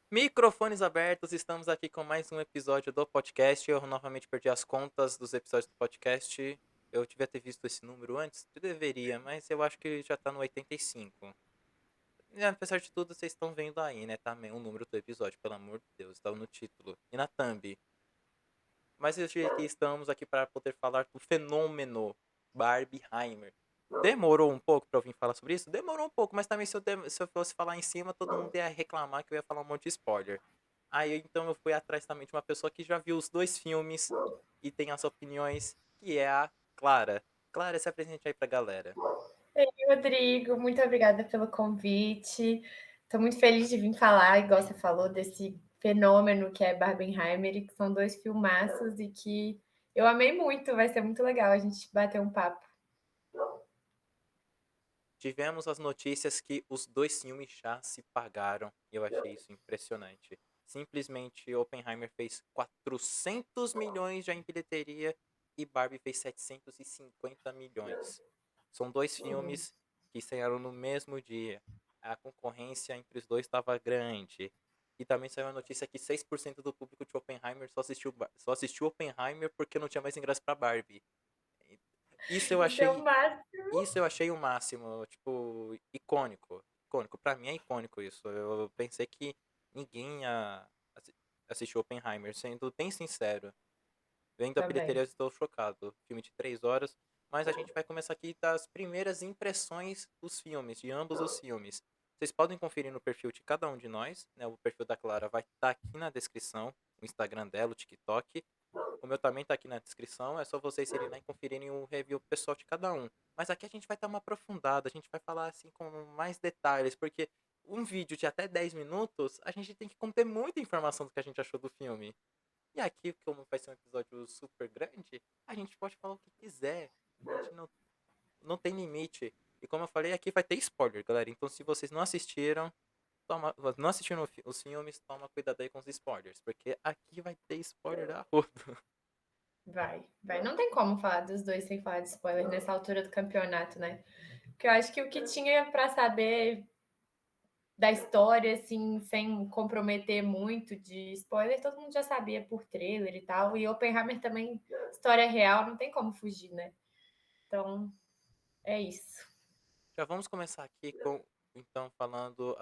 Microfones abertos, estamos aqui com mais um episódio do podcast. Eu novamente perdi as contas dos episódios do podcast. Eu devia ter visto esse número antes? Eu deveria, mas eu acho que já tá no 85. E, apesar de tudo, vocês estão vendo aí, né? Tá o número do episódio, pelo amor de Deus, tá no título e na thumb. Mas hoje aqui estamos aqui para poder falar do fenômeno Barbieheimer. Demorou um pouco para eu vir falar sobre isso? Demorou um pouco, mas também se eu fosse falar em cima, todo mundo ia reclamar que eu ia falar um monte de spoiler. Aí então eu fui atrás também de uma pessoa que já viu os dois filmes e tem as opiniões, que é a Clara. Clara, se apresente aí pra galera. Ei, Rodrigo, muito obrigada pelo convite. Estou muito feliz de vir falar, igual você falou, desse fenômeno que é Barbenheimer, que são dois filmaços e que eu amei muito. Vai ser muito legal a gente bater um papo. Tivemos as notícias que os dois filmes já se pagaram e eu achei isso impressionante. Simplesmente Oppenheimer fez 400 milhões já em bilheteria e Barbie fez 750 milhões. São dois filmes que saíram no mesmo dia. A concorrência entre os dois estava grande. E também saiu a notícia que 6% do público de Oppenheimer só assistiu Oppenheimer porque não tinha mais ingresso para Barbie. Isso eu Isso é o achei máximo. isso eu achei o máximo, tipo, icônico. Icônico. Pra mim é icônico isso. Eu pensei que ninguém ia assistir Oppenheimer, sendo bem sincero. Vendo a bilheteria, Também. eu estou chocado. Filme de 3 horas. Mas a gente vai começar aqui das primeiras impressões dos filmes, de ambos os filmes. Vocês podem conferir no perfil de cada um de nós, né? O perfil da Clara vai estar aqui na descrição, o Instagram dela, o TikTok. O meu também tá aqui na descrição, é só vocês irem lá e conferirem o review pessoal de cada um. Mas aqui a gente vai dar uma aprofundada, a gente vai falar assim com mais detalhes, porque um vídeo de até 10 minutos, a gente tem que conter muita informação do que a gente achou do filme. E aqui, como vai ser um episódio super grande, a gente pode falar o que quiser. A gente não tem limite. E como eu falei, aqui vai ter spoiler, galera. Então se vocês não assistiram, não assistiram os filmes, toma cuidado aí com os spoilers, porque aqui vai ter spoiler da rodo. Vai. Não tem como falar dos dois sem falar de spoiler nessa altura do campeonato, né? Porque eu acho que o que tinha para saber da história, assim, sem comprometer muito de spoiler, todo mundo já sabia por trailer e tal. E Oppenheimer também, história real, não tem como fugir, né? Então, é isso. Já vamos começar aqui com, então, falando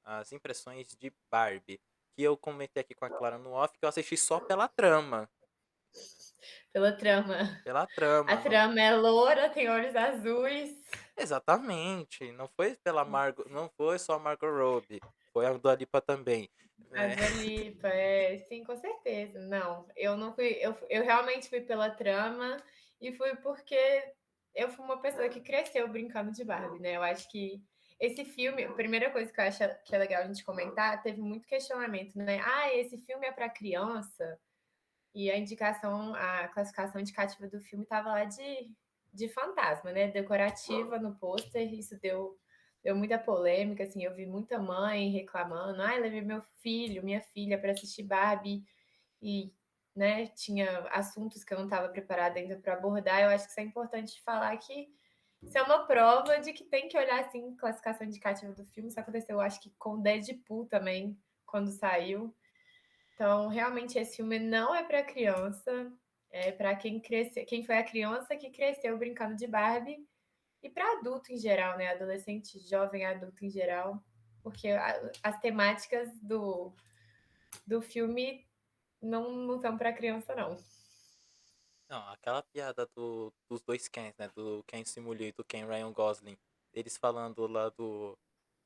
as impressões de Barbie, que eu comentei aqui com a Clara no off, que eu assisti só pela trama. Pela trama. Pela A trama, não. trama é loura, tem olhos azuis. Exatamente, não foi pela Margot, não foi só a Margot Robbie, foi a Dua Lipa também, A né? Dua Lipa, sim, com certeza. Não, eu não fui, eu realmente fui pela trama e fui porque eu fui uma pessoa que cresceu brincando de Barbie, né? Eu acho que esse filme, a primeira coisa que eu acho que é legal a gente comentar, teve muito questionamento, né? Ah, esse filme é para criança? E a indicação, a classificação indicativa do filme estava lá de fantasma, né? Decorativa no pôster, isso deu muita polêmica, assim, eu vi muita mãe reclamando, ai, levei meu filho, minha filha para assistir Barbie e, né, tinha assuntos que eu não estava preparada ainda para abordar. Eu acho que isso é importante falar que isso é uma prova de que tem que olhar assim classificação indicativa do filme. Isso aconteceu, eu acho que com Deadpool também, quando saiu. Então, realmente esse filme não é para criança, é para quem cresce, quem foi a criança que cresceu brincando de Barbie e para adulto em geral, né? Adolescente, jovem, adulto em geral, porque as temáticas do filme não são para criança, não. Não, aquela piada dos dois Kens, né, do Ken Simulier e do Ken Ryan Gosling, eles falando lá do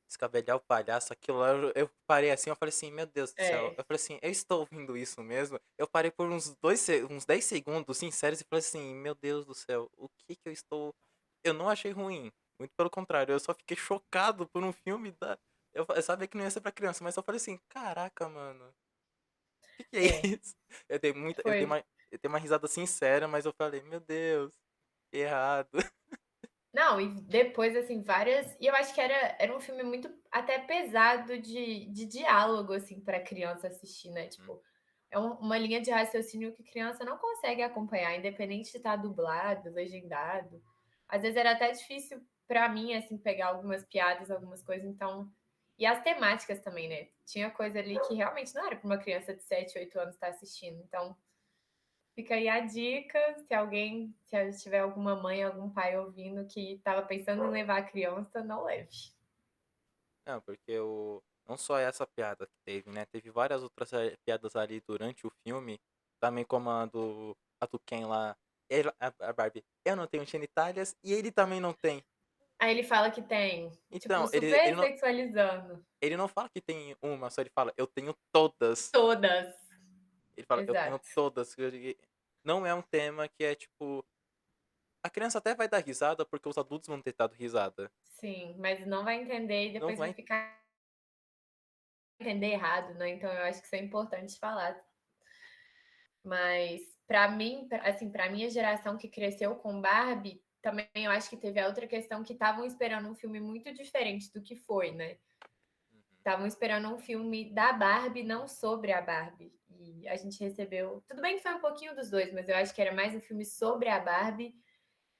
descabelhar o palhaço, aquilo lá, eu parei assim, eu falei assim, meu Deus do céu. É, Eu falei assim, eu estou ouvindo isso mesmo? Eu parei por uns 10 segundos, sinceros, e falei assim, meu Deus do céu, o que que eu estou... Eu não achei ruim, muito pelo contrário, eu só fiquei chocado por um filme da... Eu sabia que não ia ser pra criança, mas eu falei assim, caraca, mano, o que é é. isso? Eu dei muita, Foi. eu dei uma risada sincera, mas eu falei, meu Deus, que errado. Não, e depois, assim, várias. E eu acho que era um filme muito até pesado de diálogo, assim, para criança assistir, né? Uhum. Tipo, é uma linha de raciocínio que criança não consegue acompanhar, independente de estar dublado, legendado. Às vezes era até difícil para mim, assim, pegar algumas piadas, algumas coisas. Então, E as temáticas também, né? Tinha coisa ali que realmente não era para uma criança de 7, 8 anos estar assistindo. Então, fica aí a dica, se tiver alguma mãe, algum pai ouvindo que estava pensando em levar a criança, não leve. Não, porque não só essa piada que teve, né? Teve várias outras piadas ali durante o filme. Também como a do Ken lá. A Barbie, eu não tenho genitálias e ele também não tem. Aí ele fala que tem, tipo, Então, super sexualizando. ele não fala que tem uma, só ele fala, eu tenho todas. Todas. Ele fala, eu tenho Exato. todas. Não é um tema que é tipo. A criança até vai dar risada porque os adultos vão ter dado risada. Sim, mas não vai entender e Não depois vai vai. ficar entender errado, né? Então eu acho que isso é importante falar. Mas para mim, assim, para minha geração que cresceu com Barbie, também eu acho que teve a outra questão que estavam esperando um filme muito diferente do que foi, né? Uhum. Estavam esperando um filme da Barbie, não sobre a Barbie. E a gente recebeu. Tudo bem que foi um pouquinho dos dois, mas eu acho que era mais um filme sobre a Barbie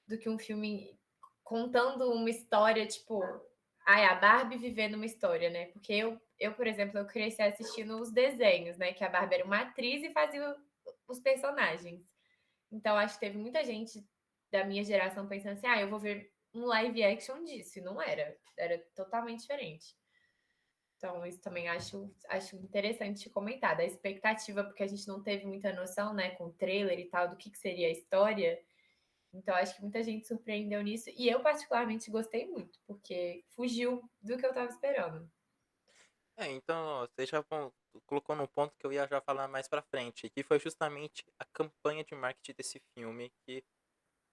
do que um filme contando uma história, tipo, ai, a Barbie vivendo uma história, né? Porque por exemplo, eu cresci assistindo os desenhos, né? Que a Barbie era uma atriz e fazia os personagens. Então, acho que teve muita gente da minha geração pensando assim, ah, eu vou ver um live action disso. E não era. Era totalmente diferente. Então, isso também acho interessante de comentar, da expectativa, porque a gente não teve muita noção, né, com o trailer e tal, do que seria a história. Então, acho que muita gente surpreendeu nisso. E eu, particularmente, gostei muito, porque fugiu do que eu tava esperando. Então, você já colocou num ponto que eu ia já falar mais pra frente, que foi justamente a campanha de marketing desse filme, que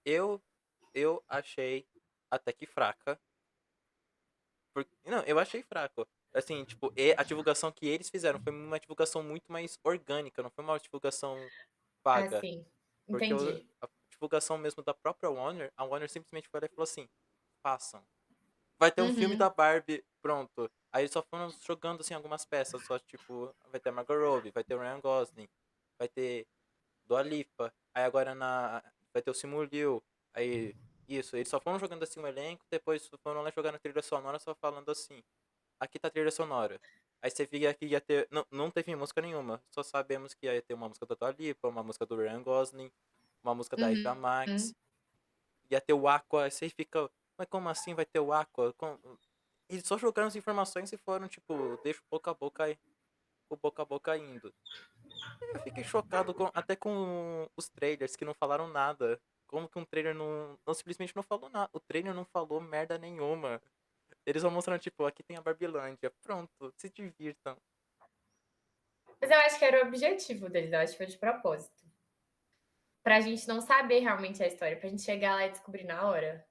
eu, eu achei até que fraca. Não, eu achei fraco. Assim, tipo, a divulgação que eles fizeram foi uma divulgação muito mais orgânica, não foi uma divulgação paga. Assim, Porque entendi. a divulgação mesmo da própria Warner, a Warner simplesmente foi lá e falou assim: façam. Vai ter um filme Uhum, da Barbie, pronto. Aí eles só foram jogando assim algumas peças, só tipo, vai ter a Margot Robbie, vai ter o Ryan Gosling, vai ter Dua Lipa, aí agora vai ter o Simu Liu, aí isso, eles só foram jogando assim um elenco, depois foram lá jogando a trilha sonora só falando assim, aqui tá a trilha sonora. Aí você via que ia ter, não teve música nenhuma, só sabemos que ia ter uma música da Dua Lipa, uma música do Ryan Gosling, uma música da Ava Max, uhum. ia ter o Aqua, aí você fica, mas como assim vai ter o Aqua? Eles só jogaram as informações e foram, tipo, deixa o boca a boca indo. Eu fiquei chocado até com os trailers que não falaram nada. Como que um trailer simplesmente não falou nada. O trailer não falou merda nenhuma. Eles só mostraram, tipo, aqui tem a Barbilândia. Pronto, se divirtam. Mas eu acho que era o objetivo deles, eu acho que foi de propósito. Pra gente não saber realmente a história, pra gente chegar lá e descobrir na hora.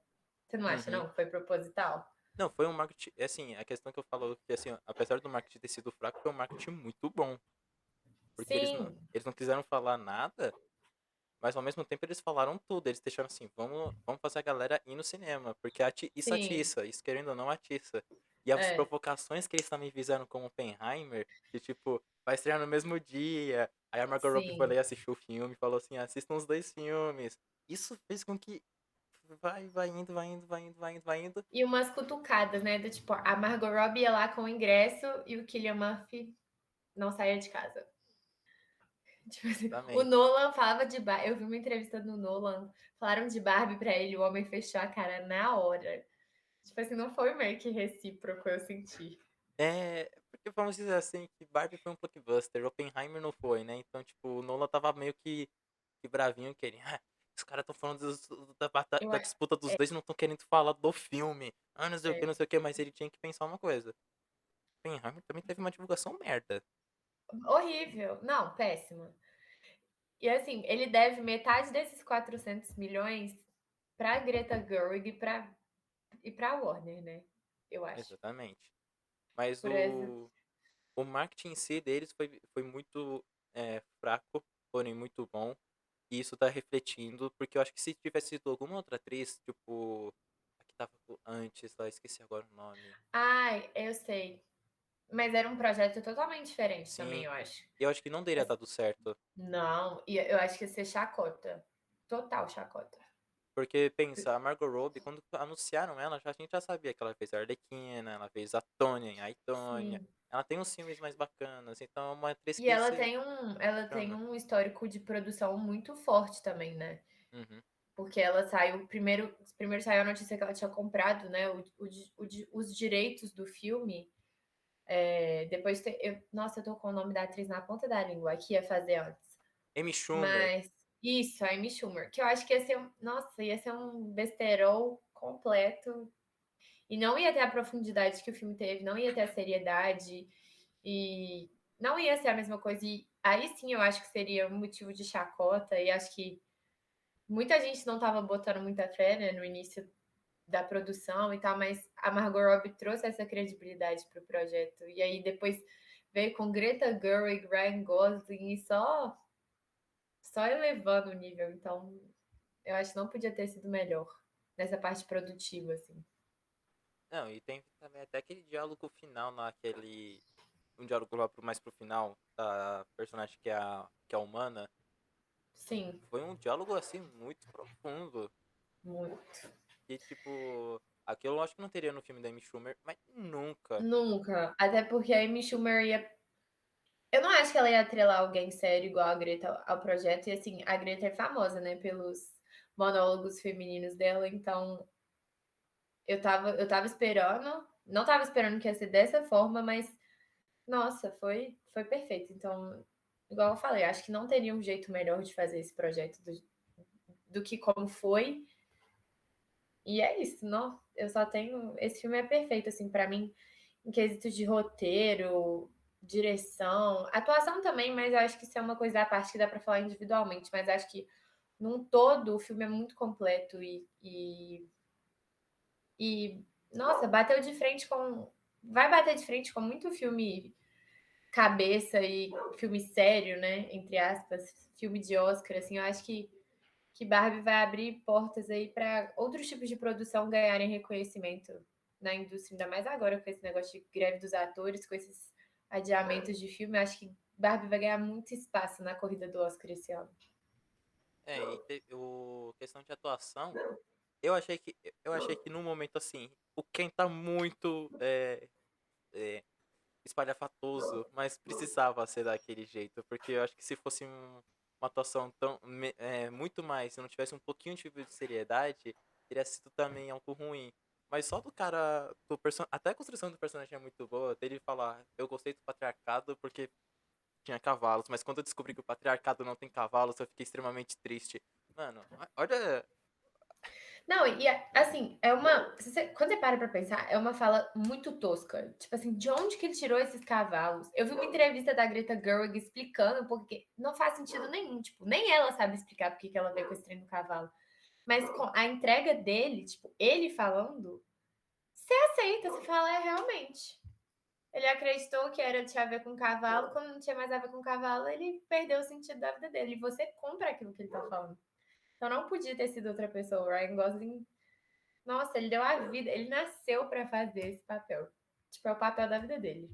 Você não acha, Uhum. não? Que foi proposital? Não, foi um marketing. Assim, a questão que eu falo que, assim, apesar do marketing ter sido fraco, foi um marketing muito bom. Porque Sim, eles não quiseram falar nada. Mas ao mesmo tempo eles falaram tudo, eles deixaram assim, vamos fazer a galera ir no cinema, porque isso sim. atiça, isso querendo ou não atiça. E as É, provocações que eles também fizeram com Oppenheimer, que tipo, vai estrear no mesmo dia, aí a Margot Robbie foi lá sim. e assistiu o filme, falou assim, assistam os dois filmes. Isso fez com que vai indo, vai indo, vai indo, vai indo, vai indo. E umas cutucadas, né? Do tipo, a Margot Robbie ia lá com o ingresso e o Cillian Murphy não saía de casa. Tipo assim, o Exatamente. Nolan falava de Barbie. Eu vi uma entrevista do Nolan, falaram de Barbie pra ele, o homem fechou a cara na hora. Tipo assim, não foi meio que recíproco, eu senti. Porque vamos dizer assim, que Barbie foi um blockbuster, Oppenheimer não foi, né? Então, tipo, o Nolan tava meio que bravinho, que ele, os caras estão falando Eu, da disputa dos dois e não estão querendo falar do filme. Ah, não sei o que, é, não sei o que, mas ele tinha que pensar uma coisa. Oppenheimer também teve uma divulgação merda. horrível. Não, péssima. E assim, ele deve metade desses 400 milhões pra Greta Gerwig e pra Warner, né? Eu acho. Exatamente. Mas Por essa. o marketing em si deles foi muito fraco, porém muito bom. E isso tá refletindo, porque eu acho que se tivesse sido alguma outra atriz, tipo, a que tava antes lá, esqueci agora o nome. Ai, eu sei. Mas era um projeto totalmente diferente também, Sim, eu acho. eu acho que não teria dado certo. Não, e eu acho que ia ser chacota. Total chacota. Porque pensa, a Margot Robbie, quando anunciaram ela, a gente já sabia que ela fez a Arlequina, ela fez a Tônia em A, Tônia. Sim. Ela tem uns filmes mais bacanas, então é uma atriz E que se ela tem chama. um histórico de produção muito forte também, né? Uhum. Porque ela saiu primeiro saiu a notícia que ela tinha comprado, né, os direitos do filme. Depois nossa, eu tô com o nome da atriz na ponta da língua, que ia fazer antes. Amy Schumer. Mas isso, a Amy Schumer, que eu acho que ia ser, nossa, ia ser um besterol completo e não ia ter a profundidade que o filme teve, não ia ter a seriedade e não ia ser a mesma coisa. E aí sim eu acho que seria um motivo de chacota e acho que muita gente não estava botando muita fé, né, no início da produção e tal, mas a Margot Robbie trouxe essa credibilidade para o projeto. E aí depois veio com Greta Gerwig, Ryan Gosling e só elevando o nível. Então, eu acho que não podia ter sido melhor nessa parte produtiva, assim. Não, e tem também até aquele diálogo final lá, aquele. Um diálogo lá mais pro final, da personagem que é a humana. Sim, Foi um diálogo assim muito profundo. muito. Que tipo. Aquilo eu acho que não teria no filme da Amy Schumer, mas nunca. Nunca. Até porque a Amy Schumer ia. Eu não acho que ela ia atrelar alguém sério igual a Greta ao projeto. E assim, a Greta é famosa, né, pelos monólogos femininos dela. Então, eu tava esperando. Não tava esperando que ia ser dessa forma, mas nossa, foi perfeito. Então, igual eu falei, acho que não teria um jeito melhor de fazer esse projeto do que como foi. E é isso, não. Eu só tenho. Esse filme é perfeito, assim, pra mim, em quesitos de roteiro, direção, atuação também, mas eu acho que isso é uma coisa à parte que dá pra falar individualmente. Mas acho que, num todo, o filme é muito completo e nossa, bateu de frente com. Vai bater de frente com muito filme cabeça e filme sério, né? Entre aspas, filme de Oscar, assim, eu acho que Barbie vai abrir portas aí para outros tipos de produção ganharem reconhecimento na indústria, ainda mais agora com esse negócio de greve dos atores, com esses adiamentos de filme, eu acho que Barbie vai ganhar muito espaço na corrida do Oscar esse ano. É, e questão de atuação, eu achei que no momento assim, o Ken tá muito é, espalhafatoso, mas precisava ser daquele jeito, porque eu acho que se fosse uma atuação muito mais, se não tivesse um pouquinho de nível de seriedade, teria sido também algo ruim. Mas só do cara, até a construção do personagem é muito boa, dele falar, eu gostei do patriarcado porque tinha cavalos, mas quando eu descobri que o patriarcado não tem cavalos, eu fiquei extremamente triste. Mano, olha. Não, e assim, é uma. Quando você para pra pensar, é uma fala muito tosca. Tipo assim, de onde que ele tirou esses cavalos? Eu vi uma entrevista da Greta Gerwig explicando porque não faz sentido nenhum. Tipo, nem ela sabe explicar porque que ela veio com esse trem do cavalo. Mas com a entrega dele, tipo, ele falando, você aceita, você fala, é realmente. Ele acreditou que era tinha a ver com cavalo, quando não tinha mais a ver com cavalo, ele perdeu o sentido da vida dele. E você compra aquilo que ele tá falando. Então não podia ter sido outra pessoa. O Ryan Gosling, nossa, ele deu a vida, ele nasceu pra fazer esse papel. Tipo, é o papel da vida dele.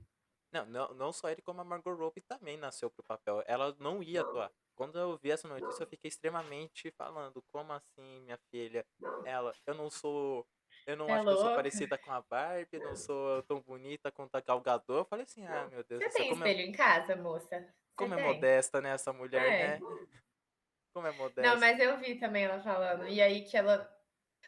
Não só ele, como a Margot Robbie também nasceu pro papel. Ela não ia atuar. Quando eu vi essa notícia, eu fiquei extremamente falando, como assim, minha filha? Ela, eu não sou. Eu não É acho que eu sou louco. parecida com a Barbie, não sou tão bonita quanto a Gal Gadot. Eu falei assim, ah, meu Deus Você do céu, tem espelho em casa, moça? Você como é tem? modesta, né, essa mulher, É. né? Como é Não, modesta. mas eu vi também ela falando. E aí que ela.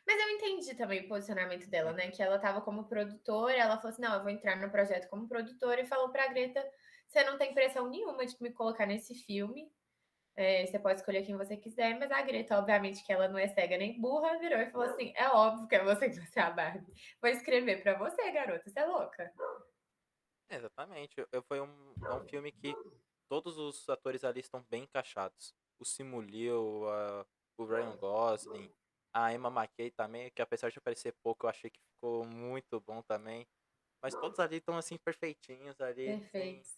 Mas eu entendi também o posicionamento dela, né? Uhum. Que ela tava como produtora, ela falou assim: não, eu vou entrar no projeto como produtora, e falou pra Greta: você não tem pressão nenhuma de me colocar nesse filme. Você pode escolher quem você quiser, mas a Greta, obviamente, que ela não é cega nem burra, virou e falou assim: é óbvio que é você que vai ser a Barbie. Vou escrever pra você, garota, você é louca. Exatamente. É um filme que todos os atores ali estão bem encaixados. O Simu Liu, o Ryan Gosling, a Emma McKay também, que apesar de aparecer pouco, eu achei que ficou muito bom também. Mas todos ali estão assim perfeitinhos ali, Perfeito.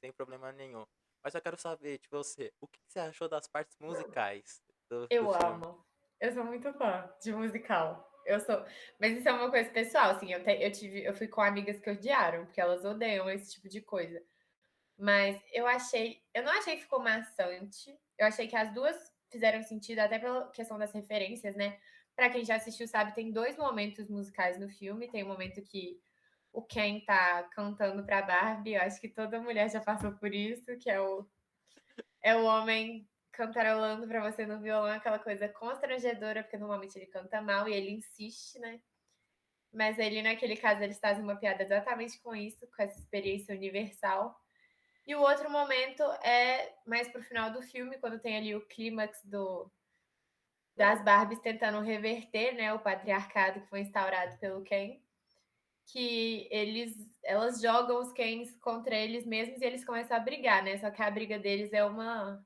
sem problema nenhum. Mas eu quero saber de você, o que você achou das partes musicais do Eu filme? amo. Eu sou muito fã de musical. Eu sou. Mas isso é uma coisa pessoal, assim. Eu fui com amigas que odiaram, porque elas odeiam esse tipo de coisa. Mas eu não achei que ficou maçante. Eu achei que as duas fizeram sentido, até pela questão das referências, né? Pra quem já assistiu sabe, tem 2 momentos musicais no filme, tem um momento que o Ken tá cantando pra Barbie, eu acho que toda mulher já passou por isso, que é o homem cantarolando pra você no violão, aquela coisa constrangedora, porque normalmente ele canta mal e ele insiste, né? Mas ele, naquele caso, eles fazem uma piada exatamente com isso, com essa experiência universal. E o outro momento é mais pro final do filme, quando tem ali o clímax das Barbies tentando reverter, né, o patriarcado que foi instaurado pelo Ken, que elas jogam os Kens contra eles mesmos e eles começam a brigar, né? Só que a briga deles é uma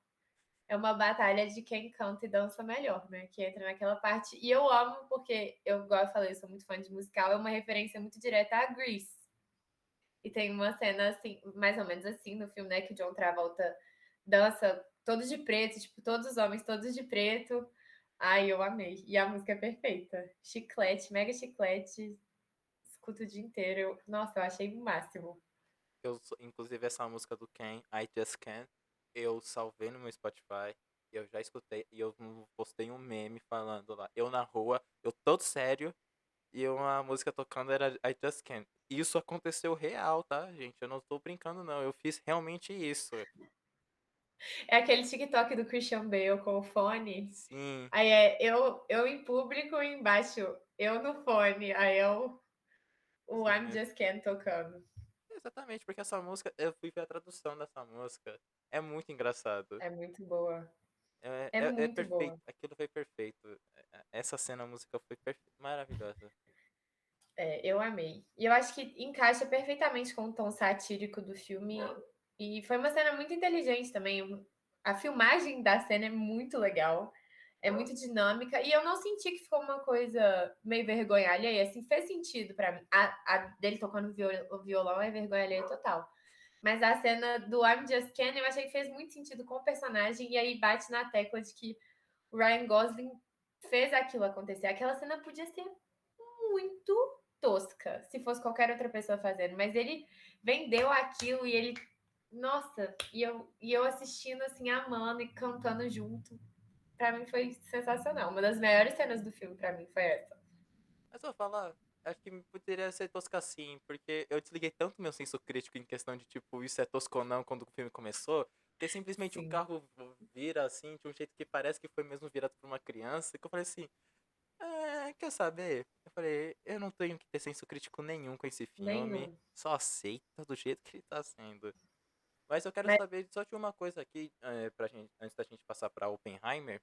batalha de quem canta e dança melhor, né? Que entra naquela parte. E eu amo, porque eu, igual eu falei, eu sou muito fã de musical, é uma referência muito direta a Grease. E tem uma cena assim, mais ou menos assim, no filme, né? Que o John Travolta dança todos de preto, tipo, todos os homens todos de preto. Ai, eu amei. E a música é perfeita. Chiclete, mega chiclete. Escuto o dia inteiro. Nossa, eu achei o máximo. Inclusive, essa música do Ken, I Just Can't, eu salvei no meu Spotify, eu já escutei e eu postei um meme falando lá. Eu na rua, eu todo sério, e uma música tocando era I Just Can't. Isso aconteceu real, tá, gente? Eu não tô brincando, não. Eu fiz realmente isso. É aquele TikTok do Christian Bale com o fone. Sim, Aí é eu em público e embaixo eu no fone. Aí é o sim, I'm Just Ken tocando. exatamente, porque essa música, eu fui ver a tradução dessa música. É muito engraçado. É muito boa. É, É é muito perfeito. boa. Aquilo foi perfeito. Essa cena, a música foi maravilhosa. É, eu amei. E eu acho que encaixa perfeitamente com o tom satírico do filme. E foi uma cena muito inteligente também. A filmagem da cena é muito legal. É muito dinâmica. E eu não senti que ficou uma coisa meio vergonha alheia. Assim, fez sentido pra mim. A dele tocando o violão é vergonha alheia total. Mas a cena do I'm Just Ken eu achei que fez muito sentido com o personagem. E aí bate na tecla de que o Ryan Gosling fez aquilo acontecer. Aquela cena podia ser muito tosca se fosse qualquer outra pessoa fazendo, mas ele vendeu aquilo e ele. Nossa, e eu assistindo assim, amando e cantando junto. Pra mim foi sensacional. Uma das melhores cenas do filme pra mim foi essa. Mas eu vou falar, acho que poderia ser tosca sim, porque eu desliguei tanto meu senso crítico em questão de, tipo, isso é tosco ou não quando o filme começou, que simplesmente o Sim, carro vira assim, de um jeito que parece que foi mesmo virado por uma criança, que eu falei assim, quer saber? Eu falei, eu não tenho que ter senso crítico nenhum com esse filme, nenhum. só aceita do jeito que ele tá sendo. Mas eu quero Mas, saber só de uma coisa aqui, pra gente, antes da gente passar pra Oppenheimer,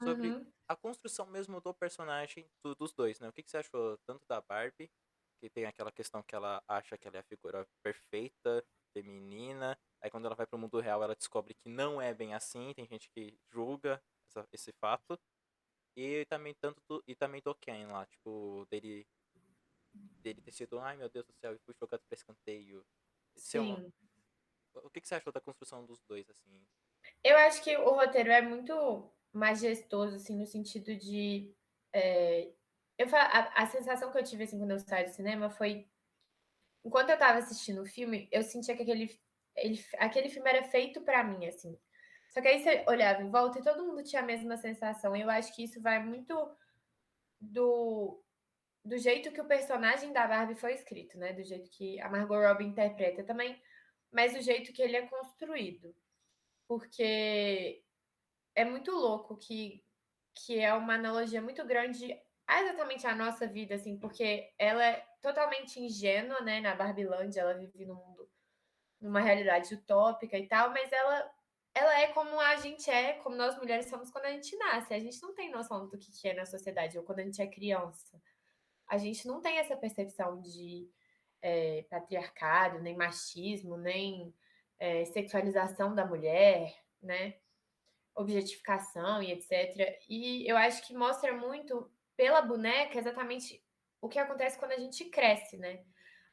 sobre uhum, a construção mesmo do personagem dos dois, né? O que você achou tanto da Barbie, que tem aquela questão que ela acha que ela é a figura perfeita, feminina, aí quando ela vai pro mundo real ela descobre que não é bem assim, tem gente que julga esse fato, e também e também do Ken lá, tipo, dele ter sido, ai meu Deus do céu, eu fui jogado pra escanteio. sim. O que você achou da construção dos dois, assim? Eu acho que o roteiro é muito majestoso, assim, no sentido de. é, a sensação que eu tive assim, quando eu saí do cinema foi. Enquanto eu tava assistindo o filme, eu sentia que aquele filme era feito pra mim, assim. Só que aí você olhava em volta e todo mundo tinha a mesma sensação. E eu acho que isso vai muito do, do jeito que o personagem da Barbie foi escrito, né? Do jeito que a Margot Robbie interpreta também, mas do jeito que ele é construído. Porque é muito louco que é uma analogia muito grande a exatamente a nossa vida, assim, porque ela é totalmente ingênua, né? Na Barbilândia, ela vive num mundo, numa realidade utópica e tal, mas ela é como a gente é, como nós mulheres somos quando a gente nasce. A gente não tem noção do que é na sociedade, ou quando a gente é criança. A gente não tem essa percepção de patriarcado, nem machismo, nem sexualização da mulher, né? Objetificação e etc. E eu acho que mostra muito pela boneca exatamente o que acontece quando a gente cresce, né?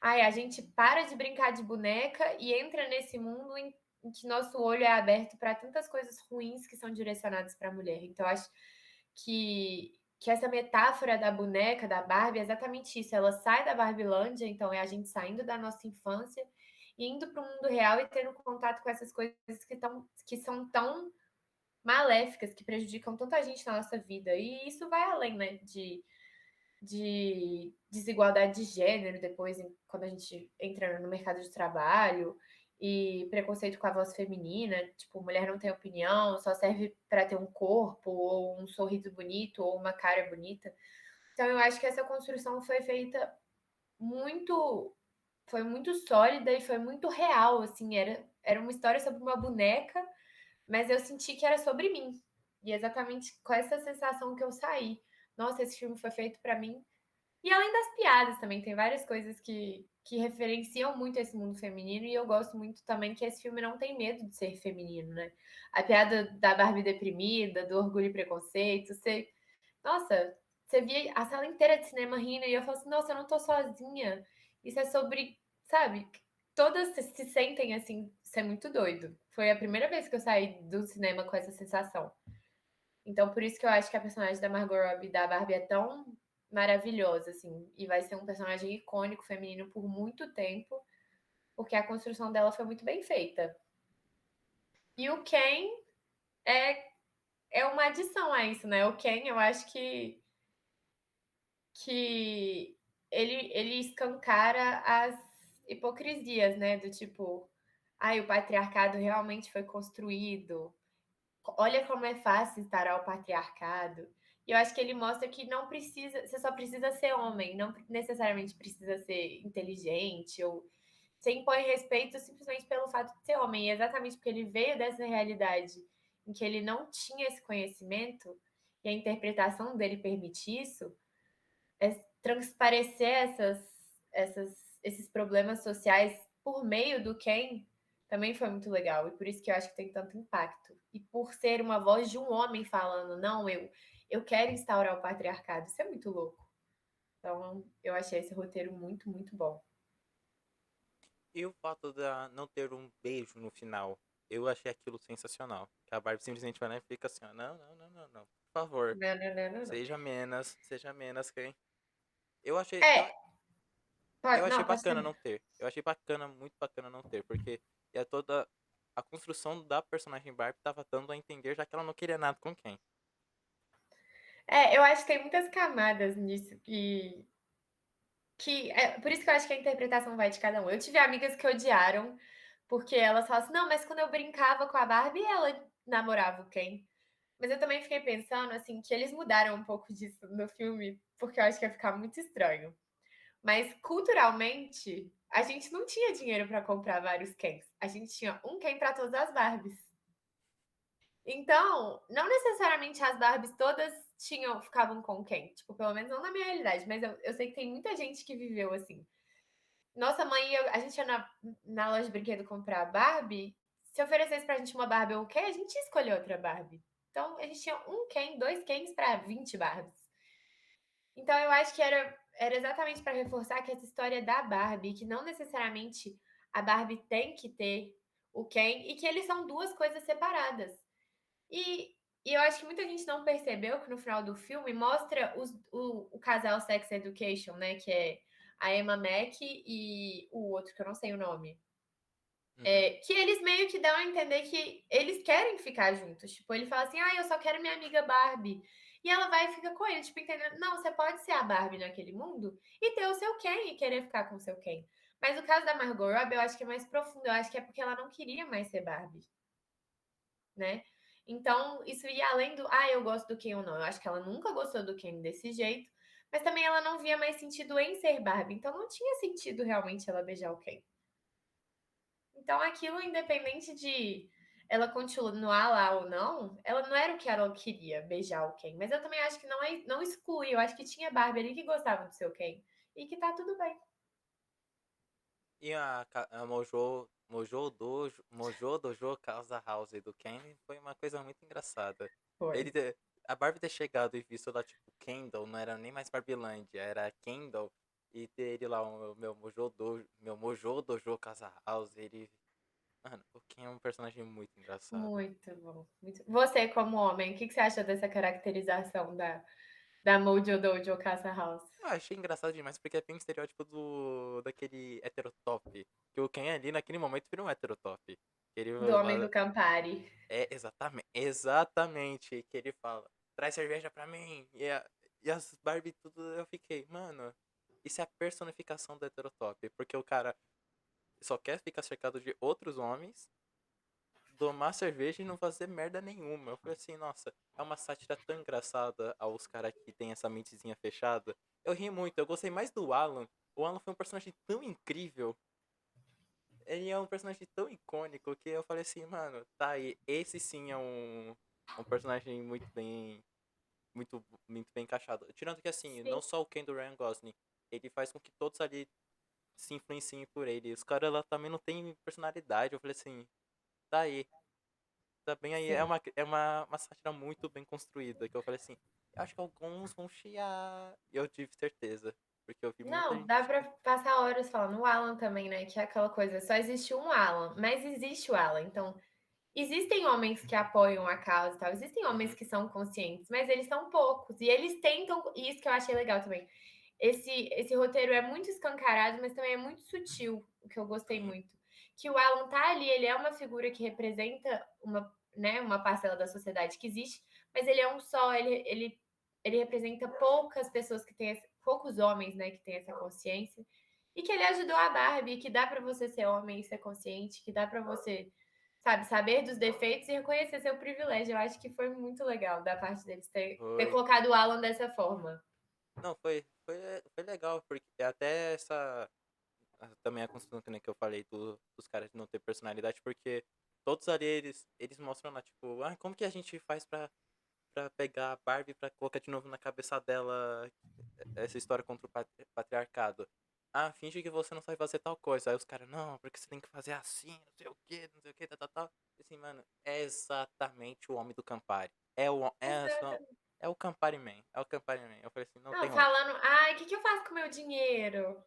Ai, a gente para de brincar de boneca e entra nesse mundo em que nosso olho é aberto para tantas coisas ruins que são direcionadas para a mulher. Então, eu acho que essa metáfora da boneca, da Barbie, é exatamente isso. Ela sai da Barbilândia, então é a gente saindo da nossa infância, indo para o mundo real e tendo contato com essas coisas que são tão maléficas que prejudicam tanta gente na nossa vida. E isso vai além, né, de desigualdade de gênero, depois, quando a gente entra no mercado de trabalho, e preconceito com a voz feminina, tipo, mulher não tem opinião, só serve para ter um corpo, ou um sorriso bonito, ou uma cara bonita. Então, eu acho que essa construção foi feita muito. Foi muito sólida e foi muito real, assim. Era uma história sobre uma boneca, mas eu senti que era sobre mim. E exatamente com essa sensação que eu saí. Nossa, esse filme foi feito para mim. E além das piadas também, tem várias coisas que referenciam muito esse mundo feminino, e eu gosto muito também que esse filme não tem medo de ser feminino, né? A piada da Barbie deprimida, do orgulho e preconceito, nossa, você via a sala inteira de cinema rindo, e eu falo assim, nossa, eu não tô sozinha. Isso é sobre, sabe? Todas se sentem assim, isso é muito doido. Foi a primeira vez que eu saí do cinema com essa sensação. Então, por isso que eu acho que a personagem da Margot Robbie da Barbie é tão maravilhosa, assim, e vai ser um personagem icônico feminino por muito tempo, porque a construção dela foi muito bem feita. E o Ken é, é uma adição a isso, né? O Ken, eu acho que ele escancara as hipocrisias, né? Do tipo, ai, o patriarcado realmente foi construído. Olha como é fácil estar ao patriarcado. E eu acho que ele mostra que não precisa, você só precisa ser homem, não necessariamente precisa ser inteligente ou você impõe respeito simplesmente pelo fato de ser homem. E exatamente porque ele veio dessa realidade em que ele não tinha esse conhecimento e a interpretação dele permite isso, é transparecer esses problemas sociais por meio do Ken também foi muito legal. E por isso que eu acho que tem tanto impacto. E por ser uma voz de um homem falando, não, eu quero instaurar o patriarcado. Isso é muito louco. Então, eu achei esse roteiro muito, muito bom. E o fato de não ter um beijo no final, eu achei aquilo sensacional. Que a Barbie simplesmente vai lá e fica assim, ó, não, não, não, não, não. Por favor, Não, não, não, não, não. seja menos quem. Eu achei, eu, É, eu achei não, pode bacana terminar. não ter. Eu achei bacana, muito bacana não ter, porque é toda a construção da personagem Barbie tava dando a entender, já que ela não queria nada com quem. É, eu acho que tem muitas camadas nisso por isso que eu acho que a interpretação vai de cada um. Eu tive amigas que odiaram, porque elas falam assim, não, mas quando eu brincava com a Barbie, ela namorava o Ken. Mas eu também fiquei pensando, assim, que eles mudaram um pouco disso no filme, porque eu acho que ia ficar muito estranho. Mas culturalmente, a gente não tinha dinheiro para comprar vários Kens. A gente tinha um Ken para todas as Barbies. Então, não necessariamente as Barbies todas ficavam com Ken. Tipo, pelo menos não na minha realidade, mas eu sei que tem muita gente que viveu assim. Nossa mãe, a gente ia na loja de brinquedo comprar Barbie. Se oferecesse pra gente uma Barbie ou o Ken, a gente ia escolher outra Barbie. Então, a gente tinha um Ken, dois Kens para 20 Barbies. Então, eu acho que era exatamente para reforçar que essa história é da Barbie, que não necessariamente a Barbie tem que ter o Ken e que eles são duas coisas separadas. E, e eu acho que muita gente não percebeu que no final do filme mostra o casal Sex Education, né? Que é a Emma Mack e o outro, que eu não sei o nome. Uhum. Que eles meio que dão a entender que eles querem ficar juntos. Tipo, ele fala assim, ah, eu só quero minha amiga Barbie. E ela vai e fica com ele, tipo, entendendo, não, você pode ser a Barbie naquele mundo e ter o seu Ken e querer ficar com o seu Ken. Mas o caso da Margot Robbie, eu acho que é mais profundo. Eu acho que é porque ela não queria mais ser Barbie, né? Então, isso ia além do, ah, eu gosto do Ken ou não. Eu acho que ela nunca gostou do Ken desse jeito, mas também ela não via mais sentido em ser Barbie. Então, não tinha sentido realmente ela beijar o Ken. Então, aquilo, independente de ela continuar lá ou não, ela não era o que ela queria, beijar o Ken. Mas eu também acho que não exclui. Eu acho que tinha Barbie ali que gostava do seu Ken. E que tá tudo bem. E a Mojo Dojo Casa House do Ken foi uma coisa muito engraçada. Foi. Ele ter, a Barbie ter chegado e visto lá, tipo, Kendall, não era nem mais Barbilândia, era Kendall. E ter ele lá, o meu Mojo Dojo Casa House, ele. Mano, o Ken é um personagem muito engraçado. Muito bom. Você, como homem, o que você acha dessa caracterização Da Mojo Dojo Casa House. Eu achei engraçado demais, porque é bem um estereótipo daquele heterotop. Que o Ken ali, naquele momento, vira um heterotop. Que ele Do Homem lá, do Campari. exatamente, que ele fala, traz cerveja pra mim. E as Barbie tudo, eu fiquei, mano, isso é a personificação do heterotop. Porque o cara só quer ficar cercado de outros homens, tomar cerveja e não fazer merda nenhuma. Eu falei assim, nossa, é uma sátira tão engraçada aos caras que tem essa mentezinha fechada. Eu ri muito, eu gostei mais do Alan. O Alan foi um personagem tão incrível. Ele é um personagem tão icônico que eu falei assim, mano, tá aí, esse sim é um personagem muito bem encaixado. Tirando que assim, Sim. não só o Ken do Ryan Gosling, ele faz com que todos ali se influenciem por ele. Os caras lá também não têm personalidade. Eu falei assim, tá aí, tá bem aí. Sim. Uma sátira muito bem construída. Que eu falei assim, eu acho que alguns vão chiar. E eu tive certeza. Porque eu vi muita Não, gente dá pra chiar. passar horas falando. O Alan também, né? Que é aquela coisa, só existe um Alan, mas existe o Alan. Então, existem homens que apoiam a causa e tal, existem homens Uhum, que são conscientes, mas eles são poucos. E eles tentam, e isso que eu achei legal também. Esse roteiro é muito escancarado, mas também é muito sutil, o que eu gostei sim. muito. Que o Alan tá ali, ele é uma figura que representa uma, né, uma parcela da sociedade que existe, mas ele é um só, ele representa poucas pessoas que têm, poucos homens, né, que têm essa consciência. E que ele ajudou a Barbie, que dá pra você ser homem e ser consciente, que dá pra você, sabe, saber dos defeitos e reconhecer seu privilégio. Eu acho que foi muito legal da parte deles ter Foi. colocado o Alan dessa forma. Não, foi legal, porque até essa. Também a construção que, né, que eu falei dos caras de não ter personalidade, porque todos ali eles mostram lá, tipo, ah, como que a gente faz pra pegar a Barbie pra colocar de novo na cabeça dela essa história contra o patriarcado? Ah, finge que você não sabe fazer tal coisa. Aí os caras, não, porque você tem que fazer assim, não sei o que, tal, tal, tal. E assim, mano, é exatamente o homem do Campari. É o Campari Man. É o Campari Man. Eu falei assim, não Não, tem outro. falando, ai, o que, que eu faço com o meu dinheiro?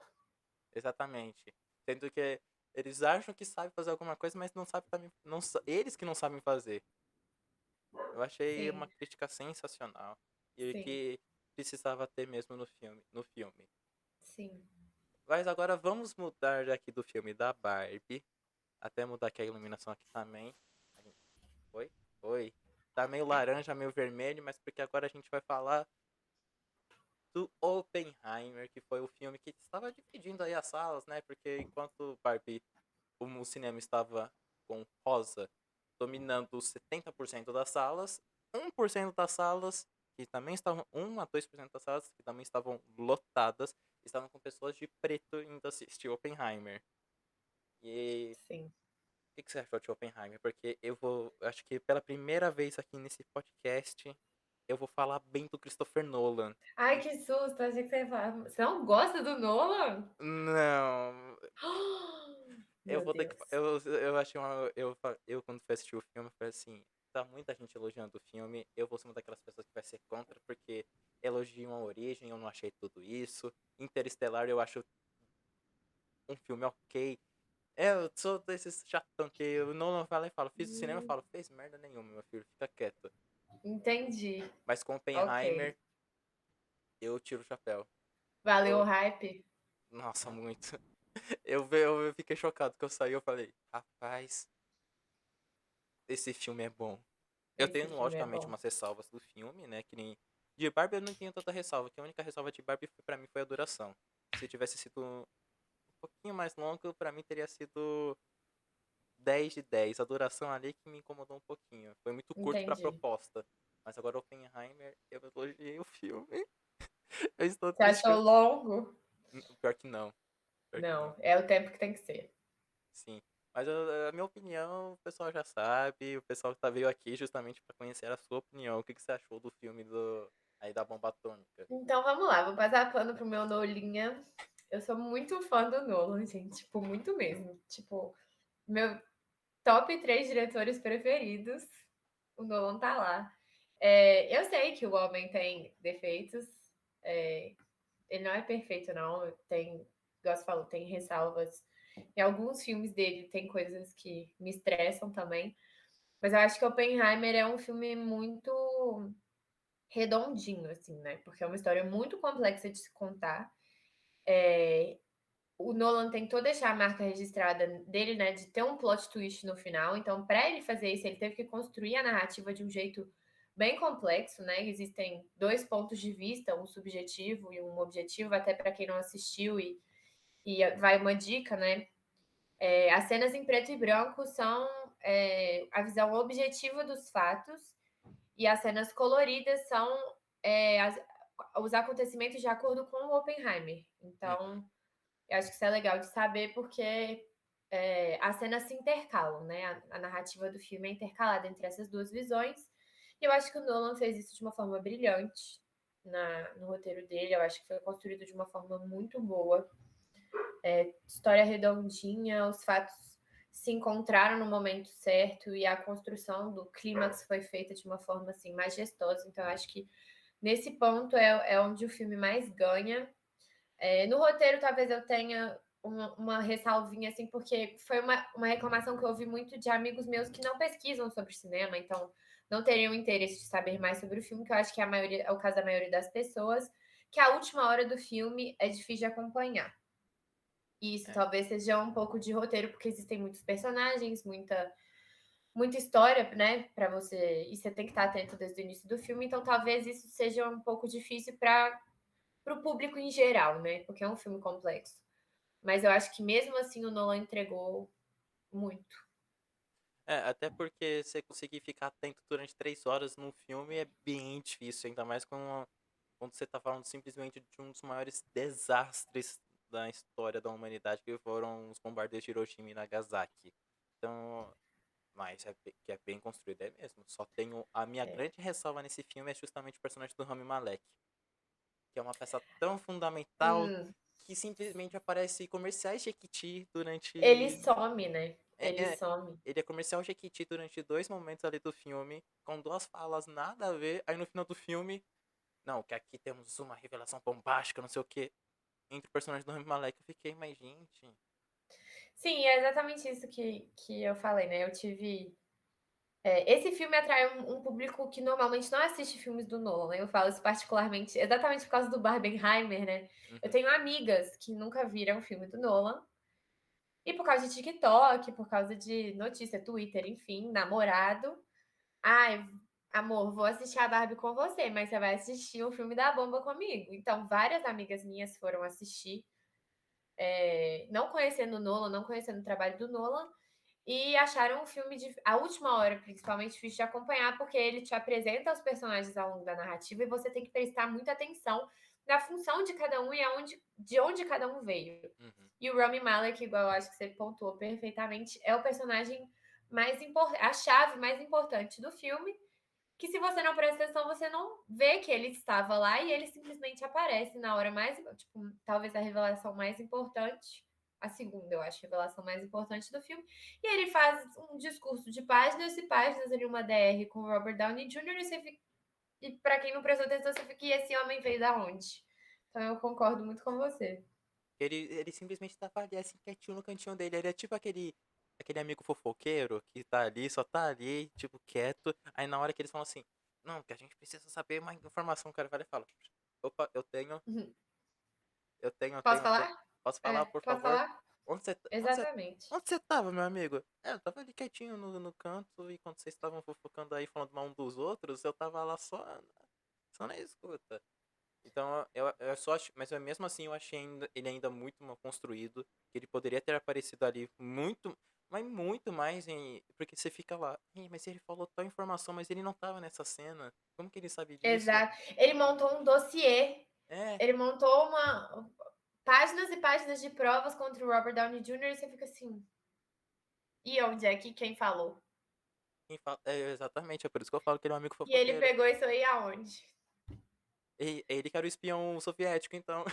Exatamente. Sendo que eles acham que sabem fazer alguma coisa, mas não sabem também. Não, eles que não sabem fazer. Eu achei Sim, uma crítica sensacional. E sim, que precisava ter mesmo no filme. sim. Mas agora vamos mudar aqui do filme da Barbie. Até mudar aqui a iluminação aqui também. A gente- Oi? Oi. Tá meio laranja, meio vermelho, mas porque agora a gente vai falar do Oppenheimer, que foi o filme que estava dividindo aí as salas, né? Porque enquanto Barbie, o cinema estava com rosa dominando 70% das salas, 1% das salas que também estavam, 1 a 2% das salas que também estavam lotadas, estavam com pessoas de preto indo assistir Oppenheimer. E Sim. o que você achou de Oppenheimer? Porque acho que pela primeira vez aqui nesse podcast, eu vou falar bem do Christopher Nolan. Ai, que susto, achei que você ia falar. Você não gosta do Nolan? Não, eu Meu vou ter que. Deus. Eu achei uma. Eu quando fui assistir o filme, eu falei assim: tá muita gente elogiando o filme. Eu vou ser uma daquelas pessoas que vai ser contra, porque elogiam a origem, eu não achei tudo isso. Interestelar, eu acho um filme ok. Eu sou desses chatão que eu não falo e falo, fiz o cinema e falo, fez merda nenhuma, meu filho, fica quieto. Entendi. Mas com Ok. Oppenheimer, eu tiro o chapéu. Valeu o Eu, hype? nossa, muito. Eu fiquei chocado que eu saí, eu falei, rapaz, esse filme é bom. Eu Esse tenho, filme é logicamente, bom. umas ressalvas do filme, né? Que nem. De Barbie eu não tenho tanta ressalva, que a única ressalva de Barbie pra mim foi a duração. Se tivesse sido um pouquinho mais longo, pra mim teria sido 10 de 10. A duração ali que me incomodou um pouquinho. Foi muito curto pra Entendi. proposta. Mas agora Oppenheimer, eu elogiei o filme. Eu estou Você triste que achou longo? Pior que não. Pior que não. Não, é o tempo que tem que ser. Sim. Mas a minha opinião, o pessoal já sabe. O pessoal que veio aqui justamente pra conhecer a sua opinião. O que você achou do filme aí da bomba atômica? Então vamos lá, vou passar pano pro meu Nolinha. Eu sou muito fã do Nolan, gente. Tipo, muito mesmo. Tipo, meu top 3 diretores preferidos. O Nolan tá lá. Eu sei que o homem tem defeitos. é, Ele não é perfeito, não. Tem, igual você falou, tem ressalvas. Em alguns filmes dele tem coisas que me estressam também. Mas eu acho que Oppenheimer é um filme muito redondinho, assim, né? Porque é uma história muito complexa de se contar. É, o Nolan tentou deixar a marca registrada dele, né, de ter um plot twist no final. Então, para ele fazer isso, ele teve que construir a narrativa de um jeito bem complexo, né? Existem dois pontos de vista, um subjetivo e um objetivo, até para quem não assistiu, e vai uma dica, né? As cenas em preto e branco são a visão objetiva dos fatos, e as cenas coloridas são os acontecimentos de acordo com o Oppenheimer. Uhum. Então, eu acho que isso é legal de saber porque as cenas se intercalam, né? A narrativa do filme é intercalada entre essas duas visões. E eu acho que o Nolan fez isso de uma forma brilhante no roteiro dele. Eu acho que foi construído de uma forma muito boa. História redondinha, os fatos se encontraram no momento certo e a construção do clímax foi feita de uma forma assim majestosa. Então, eu acho que nesse ponto é onde o filme mais ganha. No roteiro, talvez eu tenha uma ressalvinha, assim, porque foi uma reclamação que eu ouvi muito de amigos meus que não pesquisam sobre cinema, então não teriam interesse de saber mais sobre o filme, que eu acho que a maioria, é o caso da maioria das pessoas, que a última hora do filme é difícil de acompanhar. E isso É. talvez seja um pouco de roteiro, porque existem muitos personagens, muita história, né, para você, e você tem que estar atento desde o início do filme, então talvez isso seja um pouco difícil para o público em geral, né, porque é um filme complexo. Mas eu acho que mesmo assim o Nolan entregou muito. Até porque você conseguir ficar atento durante 3 horas num filme é bem difícil, ainda mais quando você tá falando simplesmente de um dos maiores desastres da história da humanidade, que foram os bombardeios de Hiroshima e Nagasaki. Então, mas que é bem construído, é mesmo. Só tenho. A minha É. grande ressalva nesse filme é justamente o personagem do Rami Malek, que é uma peça tão fundamental Hum, que simplesmente aparece em comerciais de Jequiti ele durante. some, né? É, Ele é, some. ele é comercial Jequiti durante 2 momentos ali do filme, com duas falas nada a ver. Aí no final do filme, não, que aqui temos uma revelação bombástica, não sei o que. Entre o personagem do Rami Malek, eu fiquei, mas gente. Sim, é exatamente isso que eu falei, né? Eu tive. Esse filme atrai um público que normalmente não assiste filmes do Nolan, né? Eu falo isso particularmente, exatamente por causa do Barbenheimer, né? Eu Uhum, tenho amigas que nunca viram filme do Nolan, e por causa de TikTok, por causa de notícia, Twitter, enfim, namorado. Ai, amor, vou assistir a Barbie com você, mas você vai assistir o filme da bomba comigo. Então, várias amigas minhas foram assistir, não conhecendo o Nolan, não conhecendo o trabalho do Nolan, e acharam o filme de a última hora, principalmente, difícil de acompanhar, porque ele te apresenta os personagens ao longo da narrativa e você tem que prestar muita atenção na função de cada um e de onde cada um veio. uhum. E o Rami Malek, igual eu acho que você pontuou perfeitamente, é o personagem mais importante, a chave mais importante do filme, que se você não presta atenção, você não vê que ele estava lá e ele simplesmente aparece na hora mais, tipo, talvez a revelação mais importante, a segunda, eu acho, revelação mais importante do filme. E ele faz um discurso de páginas e páginas ali, uma DR com o Robert Downey Jr. E para quem não prestou atenção, você fica, e esse homem veio da onde? Então eu concordo muito com você. Ele simplesmente tava ali, assim, quietinho no cantinho dele. Ele é tipo aquele amigo fofoqueiro que tá ali, só tá ali, tipo, quieto. Aí na hora que eles falam assim, não, que a gente precisa saber mais informação, o cara vai e fala, opa, Posso eu tenho. falar? Posso falar, por Posso favor? falar? Onde você, onde você, Exatamente. onde você tava, meu amigo? Eu tava ali quietinho no canto e quando vocês estavam fofocando aí, falando mal um dos outros, eu tava lá só na escuta. Então, eu só acho, mas mesmo assim eu achei ele ainda muito mal construído, que ele poderia ter aparecido ali muito, mas muito mais porque você fica lá, "Ih, mas ele falou tal informação, mas ele não tava nessa cena. Como que ele sabe disso?" Exato. Ele montou um dossiê. É, Ele montou páginas e páginas de provas contra o Robert Downey Jr. E você fica assim, e onde é que quem falou? exatamente, é por isso que eu falo que ele é um amigo E ele fofoqueiro. pegou isso aí aonde? Ele que era o espião soviético, então.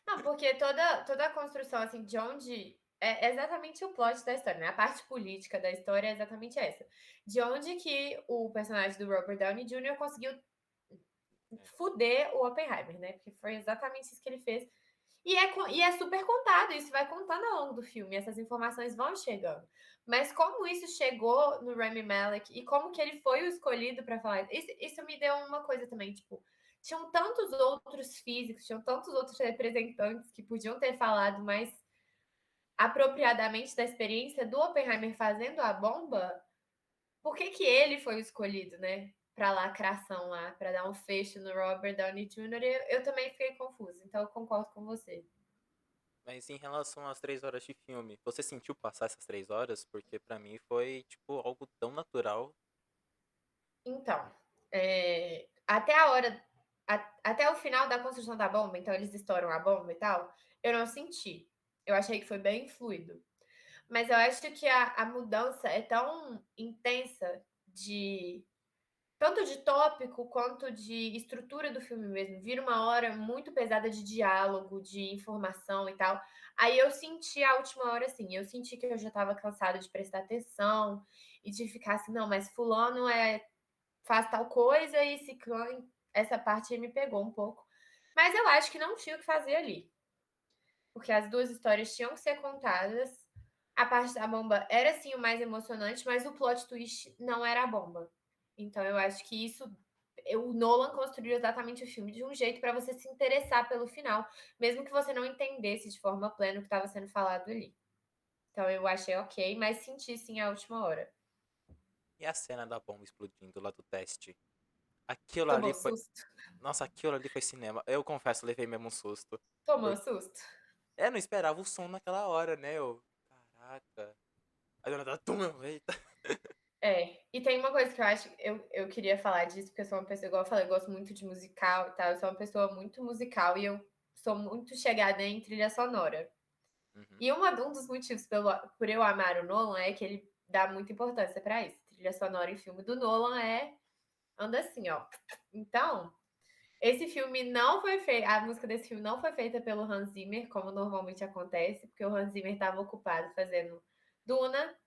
Não, porque toda a construção assim de onde é exatamente o plot da história, né? A parte política da história é exatamente essa. De onde que o personagem do Robert Downey Jr. conseguiu É. fuder o Oppenheimer, né? Porque foi exatamente isso que ele fez. E é super contado, isso vai contando ao longo do filme, essas informações vão chegando. Mas como isso chegou no Rami Malek e como que ele foi o escolhido para falar, isso me deu uma coisa também, tipo, tinham tantos outros físicos, tinham tantos outros representantes que podiam ter falado mais apropriadamente da experiência do Oppenheimer fazendo a bomba, por que que ele foi o escolhido, né? Pra lacração lá, pra dar um fecho no Robert Downey Jr., eu também fiquei confusa, então eu concordo com você. Mas em relação às 3 horas de filme, você sentiu passar essas 3 horas? Porque pra mim foi, tipo, algo tão natural. Então, até a hora, até o final da construção da bomba, então eles estouram a bomba e tal, eu não senti. Eu achei que foi bem fluido. Mas eu acho que a mudança é tão intensa de tanto de tópico quanto de estrutura do filme mesmo. Vira uma hora muito pesada de diálogo, de informação e tal. Aí eu senti a última hora assim, eu senti que eu já estava cansada de prestar atenção e de ficar assim, não, mas fulano faz tal coisa e ciclano, essa parte aí me pegou um pouco. Mas eu acho que não tinha o que fazer ali, porque as duas histórias tinham que ser contadas. A parte da bomba era sim o mais emocionante, mas o plot twist não era a bomba. Então eu acho que isso o Nolan construiu exatamente o filme de um jeito para você se interessar pelo final, mesmo que você não entendesse de forma plena o que estava sendo falado ali. Então eu achei ok, mas senti sim a última hora. E a cena da bomba explodindo lá do teste? Aquilo Tomou ali foi. susto? Nossa, aquilo ali foi cinema. Eu confesso, levei mesmo um susto. Tomou Por... susto? É, não esperava o som naquela hora, né? Eu. Caraca. Aí do nada, tum, eita. É, e tem uma coisa que eu acho, eu queria falar disso, porque eu sou uma pessoa, igual eu falei, eu gosto muito de musical e tal, eu sou uma pessoa muito musical e eu sou muito chegada em trilha sonora. Uhum. E um dos motivos por eu amar o Nolan é que ele dá muita importância pra isso. Trilha sonora em filme do Nolan anda assim, ó. Então, esse filme não foi feito, a música desse filme não foi feita pelo Hans Zimmer, como normalmente acontece, porque o Hans Zimmer estava ocupado fazendo Duna,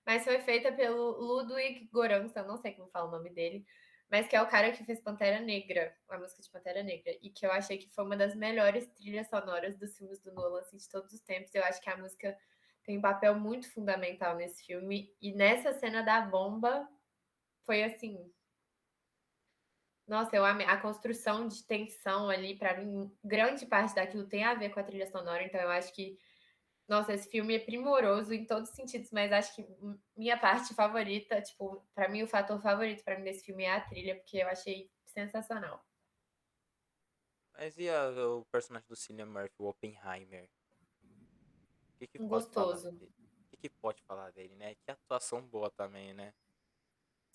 mas foi feita pelo Ludwig Göransson, não sei como fala o nome dele, mas que é o cara que fez Pantera Negra, a música de Pantera Negra, e que eu achei que foi uma das melhores trilhas sonoras dos filmes do Nolan assim, de todos os tempos. Eu acho que a música tem um papel muito fundamental nesse filme, e nessa cena da bomba foi assim, nossa, eu amei a construção de tensão ali, para mim, grande parte daquilo tem a ver com a trilha sonora, então eu acho que nossa, esse filme é primoroso em todos os sentidos, mas acho que minha parte favorita, tipo, pra mim o fator favorito pra mim desse filme é a trilha, porque eu achei sensacional. Mas e o personagem do Cillian Murphy, o Oppenheimer? Que Um pode falar gostoso. dele? Que pode falar dele, né? Que atuação boa também, né?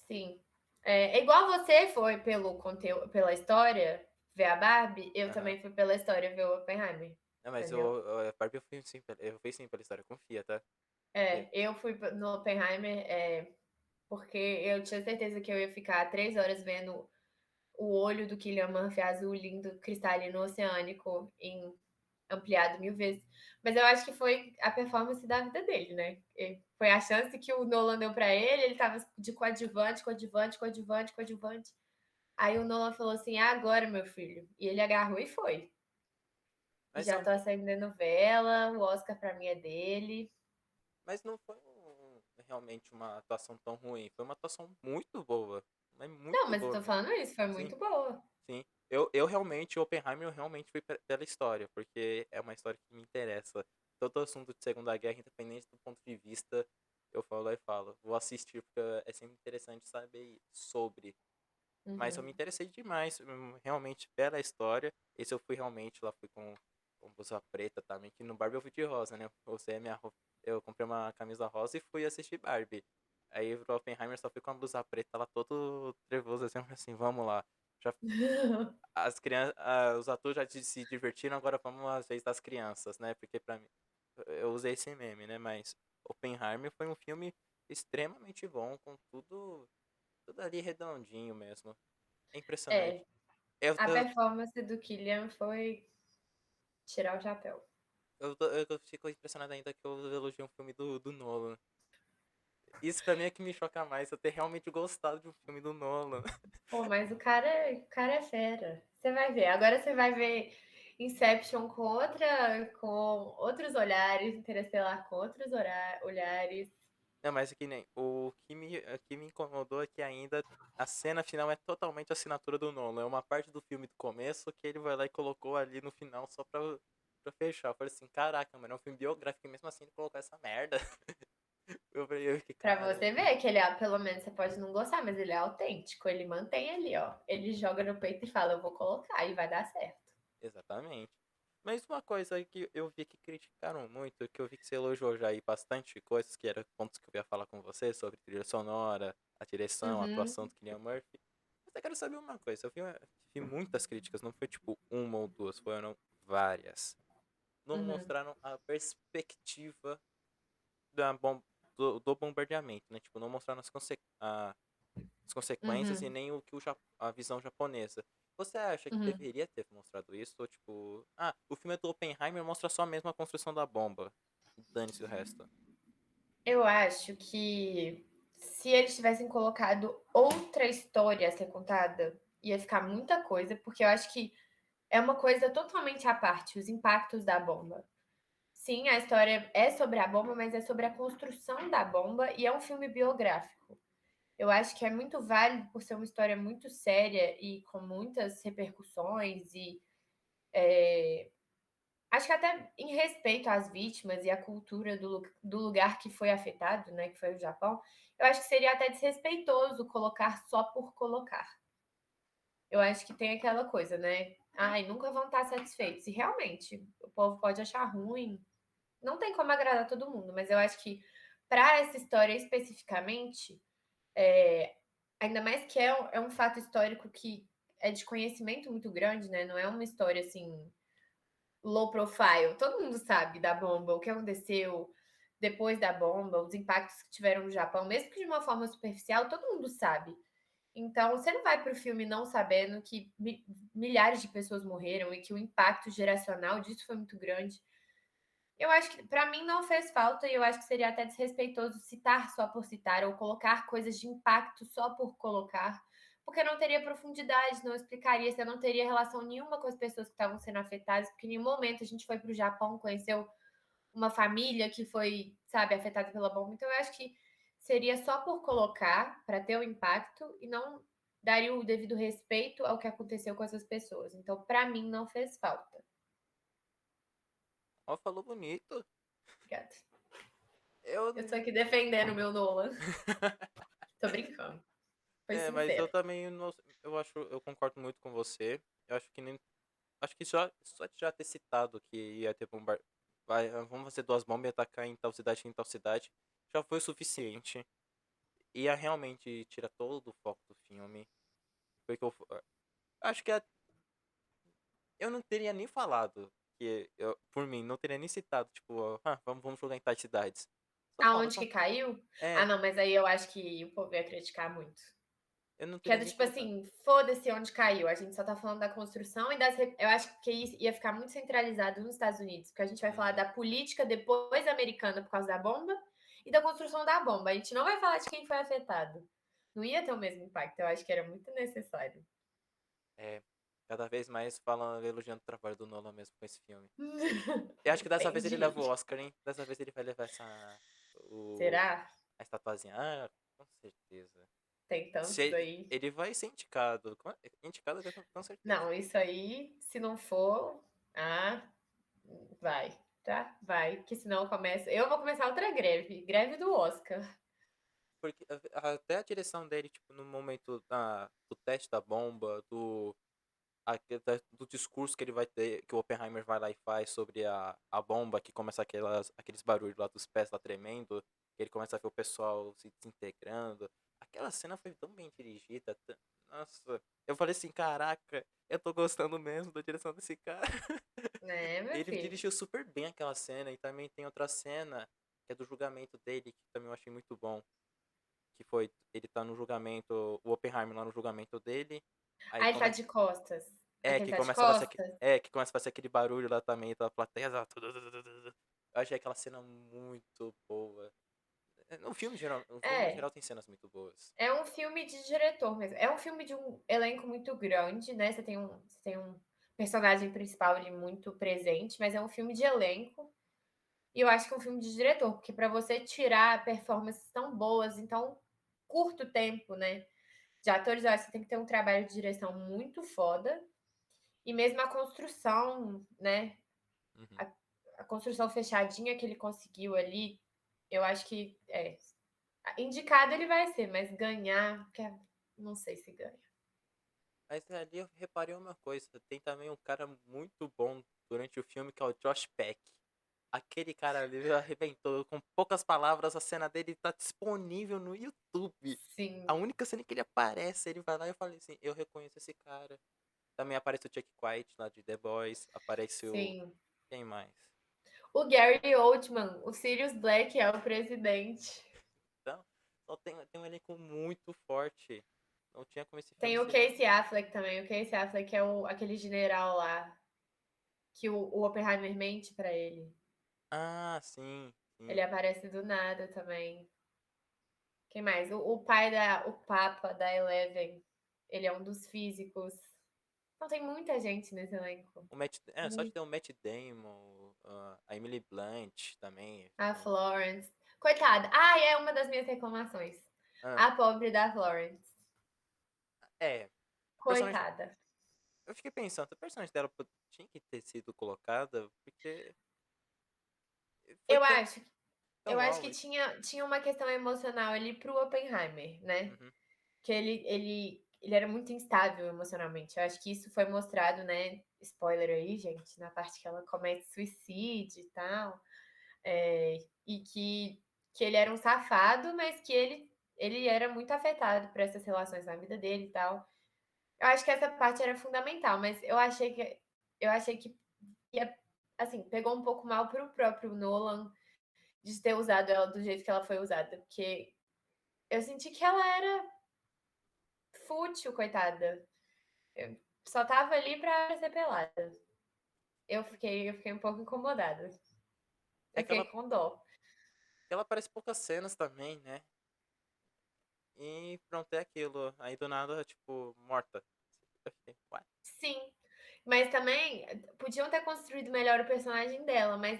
Sim. É igual você foi pelo conteúdo, pela história ver a Barbie, eu Aham. também fui pela história ver o Oppenheimer, Não, mas entendeu? Barbie eu fui sim pela história, confia, tá? É, eu fui no Oppenheimer porque eu tinha certeza que eu ia ficar 3 horas vendo o olho do Cillian Murphy azul, lindo, cristalino, oceânico, em ampliado 1000 vezes. Mas eu acho que foi a performance da vida dele, né? Foi a chance que o Nolan deu pra ele, ele tava de coadjuvante, coadjuvante, coadjuvante, coadjuvante. Aí o Nolan falou assim: ah, agora, meu filho. E ele agarrou e foi. E Mas, já tô acendendo vela, o Oscar pra mim é dele. mas não foi realmente uma atuação tão ruim. Foi uma atuação muito boa. Mas Não, muito mas eu boa tô mesmo. falando isso, foi Sim, muito boa. sim. Eu realmente, Oppenheimer, eu realmente fui pela história, porque é uma história que me interessa. Todo assunto de Segunda Guerra, independente do ponto de vista, eu falo e falo. Vou assistir, porque é sempre interessante saber sobre. Mas eu Uhum. me interessei demais, realmente, pela história. Esse eu fui realmente, lá fui com blusa preta também, que no Barbie eu fui de rosa, né? Você é minha roupa. Eu comprei uma camisa rosa e fui assistir Barbie. Aí pro Oppenheimer só fui com a blusa preta, lá todo trevoso, assim, vamos lá. Já, as crianças, os atores já se divertiram, agora vamos às vezes das crianças, né? Porque pra mim, eu usei esse meme, né? Mas Oppenheimer foi um filme extremamente bom, com tudo ali redondinho mesmo. É impressionante. É, Eu, a eu, performance do Killian foi tirar o chapéu. eu fico impressionado ainda que eu elogio um filme do Nolan. Isso pra mim é que me choca mais, eu ter realmente gostado de um filme do Nolan. Pô, mas o cara é fera. Você vai ver. Agora você vai ver. Inception com outros olhares, Interestelar com outros olhares. Não, mas é que nem. O que me incomodou é que ainda a cena final é totalmente a assinatura do Nolan. É uma parte do filme do começo que ele vai lá e colocou ali no final só pra fechar. Eu falei assim, caraca, mano, é um filme biográfico e mesmo assim ele colocou essa merda. Eu fiquei, Pra cara. você ver que ele é, pelo menos você pode não gostar, mas ele é autêntico, ele mantém ali, ó. Ele joga no peito e fala, eu vou colocar e vai dar certo. Exatamente. Mas uma coisa que eu vi que criticaram muito, que eu vi que você elogiou já aí bastante coisas, que eram pontos que eu ia falar com você sobre trilha sonora, a direção, a atuação Uhum, do Cillian Murphy. Mas eu quero saber uma coisa, vi muitas críticas, não foi tipo uma ou duas, foram várias. Não uhum, mostraram a perspectiva da do bombardeamento, né? Tipo, não mostraram as consequências e uhum, nem a visão japonesa. Você acha que uhum. deveria ter mostrado isso? Ou tipo, o filme é do Oppenheimer mostra só mesmo a construção da bomba. E dane-se o resto. Eu acho que se eles tivessem colocado outra história a ser contada, ia ficar muita coisa, porque eu acho que é uma coisa totalmente à parte, os impactos da bomba. Sim, a história é sobre a bomba, mas é sobre a construção da bomba e é um filme biográfico. Eu acho que é muito válido por ser uma história muito séria e com muitas repercussões e acho que até em respeito às vítimas e à cultura do lugar que foi afetado, né, que foi o Japão, eu acho que seria até desrespeitoso colocar só por colocar. Eu acho que tem aquela coisa, né? Ai, nunca vão estar satisfeitos. E realmente, o povo pode achar ruim. Não tem como agradar todo mundo, mas eu acho que para essa história especificamente, ainda mais que é um fato histórico que é de conhecimento muito grande, né? Não é uma história assim low profile. Todo mundo sabe da bomba, o que aconteceu depois da bomba, os impactos que tiveram no Japão, mesmo que de uma forma superficial, todo mundo sabe. Então, você não vai para o filme não sabendo que milhares de pessoas morreram e que o impacto geracional disso foi muito grande. Eu acho que, para mim, não fez falta e eu acho que seria até desrespeitoso citar só por citar ou colocar coisas de impacto só por colocar, porque não teria profundidade, não explicaria, você não teria relação nenhuma com as pessoas que estavam sendo afetadas, porque em nenhum momento a gente foi para o Japão, conheceu uma família que foi, sabe, afetada pela bomba. Então, eu acho que seria só por colocar, para ter o impacto, e não daria o devido respeito ao que aconteceu com essas pessoas. Então, para mim, não fez falta. Ó, falou bonito. Obrigada. Eu. Eu tô aqui defendendo o meu Nolan. Tô brincando. Foi Mas eu sincera. também não, eu concordo muito com você. Eu acho que nem, acho que só de já ter citado que ia ter vamos fazer duas bombas e atacar em tal cidade, já foi o suficiente. Ia realmente tirar todo o foco do filme. Porque acho que eu não teria nem falado por mim, não teria nem citado, tipo, vamos jogar em tais cidades. Só fala, Aonde só. que caiu? Ah, É, não, mas aí eu acho que o povo ia criticar muito. eu não Que é teria do nem tipo colocado. assim, foda-se onde caiu. A gente só tá falando da construção e das. Eu acho que isso ia ficar muito centralizado nos Estados Unidos, porque a gente vai falar Uhum. da política depois americana por causa da bomba e da construção da bomba. A gente não vai falar de quem foi afetado. Não ia ter o mesmo impacto. Eu acho que era muito necessário. É, cada vez mais falam, elogiando o trabalho do Nolan mesmo com esse filme. Eu acho que dessa vez ele leva o Entendi. Oscar, hein? Dessa vez ele vai levar Será? a estatuazinha. Ah, com certeza. Tem tantos Se aí. ele vai ser indicado. Indicado com certeza. Não, isso aí, se não for, ah, vai, tá? Vai, que senão eu começo. Eu vou começar outra greve, greve do Oscar. Porque até a direção dele, tipo, no momento do teste da bomba, do discurso que ele vai ter, que o Oppenheimer vai lá e faz sobre a bomba, que começa aqueles barulhos lá dos pés lá tremendo, que ele começa a ver o pessoal se desintegrando. Aquela cena foi tão bem dirigida. Nossa, eu falei assim, caraca, eu tô gostando mesmo da direção desse cara. Né, meu Ele filho? dirigiu super bem aquela cena, e também tem outra cena, que é do julgamento dele, que também eu achei muito bom. Que foi, ele tá no julgamento, o Oppenheimer lá no julgamento dele, aí Ah, ele tá começa de costas. é, Aquele que tá de começa a fazer aquele, costas? que começa a fazer aquele barulho lá também, da plateia. Eu achei aquela cena muito boa. No filme em É, geral tem cenas muito boas. é um filme de diretor mesmo. É um filme de um elenco muito grande, né? Você tem um personagem principal ali muito presente, mas é um filme de elenco. E eu acho que é um filme de diretor, porque para você tirar performances tão boas em tão curto tempo, né? De atores, eu acho que você tem que ter um trabalho de direção muito foda. E mesmo a construção, né? Uhum. A, a construção fechadinha que ele conseguiu ali, eu acho que é. Indicado ele vai ser, mas ganhar, não sei se ganha. Mas ali eu reparei uma coisa, tem também um cara muito bom durante o filme que é o Josh Peck. Aquele cara ali arrebentou com poucas palavras, a cena dele tá disponível no YouTube. A Sim, única cena que ele aparece, ele vai lá e eu falei assim, eu reconheço esse cara. Também aparece o Chuck White lá de The Boys, aparece o... sim. Quem mais? O Gary Oldman, o Sirius Black é o presidente. Então, só tem um elenco muito forte. Não tinha como esse filme Tem o ser... Casey Affleck também. O Casey Affleck é aquele general lá que o Oppenheimer mente pra ele. Ah, sim, Ele sim. aparece do nada também. Quem mais? O Papa da Eleven. Ele é um dos físicos. Então tem muita gente nesse elenco. Só de Muito. ter o Matt Damon, a Emily Blunt também. A Florence. Coitada. Ah, é uma das minhas reclamações. Ah, A pobre da Florence. é, a personagem... Coitada. Eu fiquei pensando, a personagem dela tinha que ter sido colocada, porque foi Eu acho, eu tão acho que alto. tinha uma questão emocional ali pro Oppenheimer, né? Uhum, Que ele era muito instável emocionalmente. Eu acho que isso foi mostrado, né? Spoiler aí, gente, na parte que ela comete suicídio e tal. E que ele era um safado, mas que ele era muito afetado por essas relações na vida dele e tal. Eu acho que essa parte era fundamental, mas eu achei que ia, assim, pegou um pouco mal pro próprio Nolan de ter usado ela do jeito que ela foi usada, porque eu senti que ela era fútil, coitada. Eu só tava ali pra ser pelada. Eu fiquei um pouco incomodada. é Eu que fiquei com dó. ela aparece poucas cenas também, né? E pronto, é aquilo. Aí do nada, tipo, morta. Eu fiquei, "What?" Sim, mas também podiam ter construído melhor o personagem dela, mas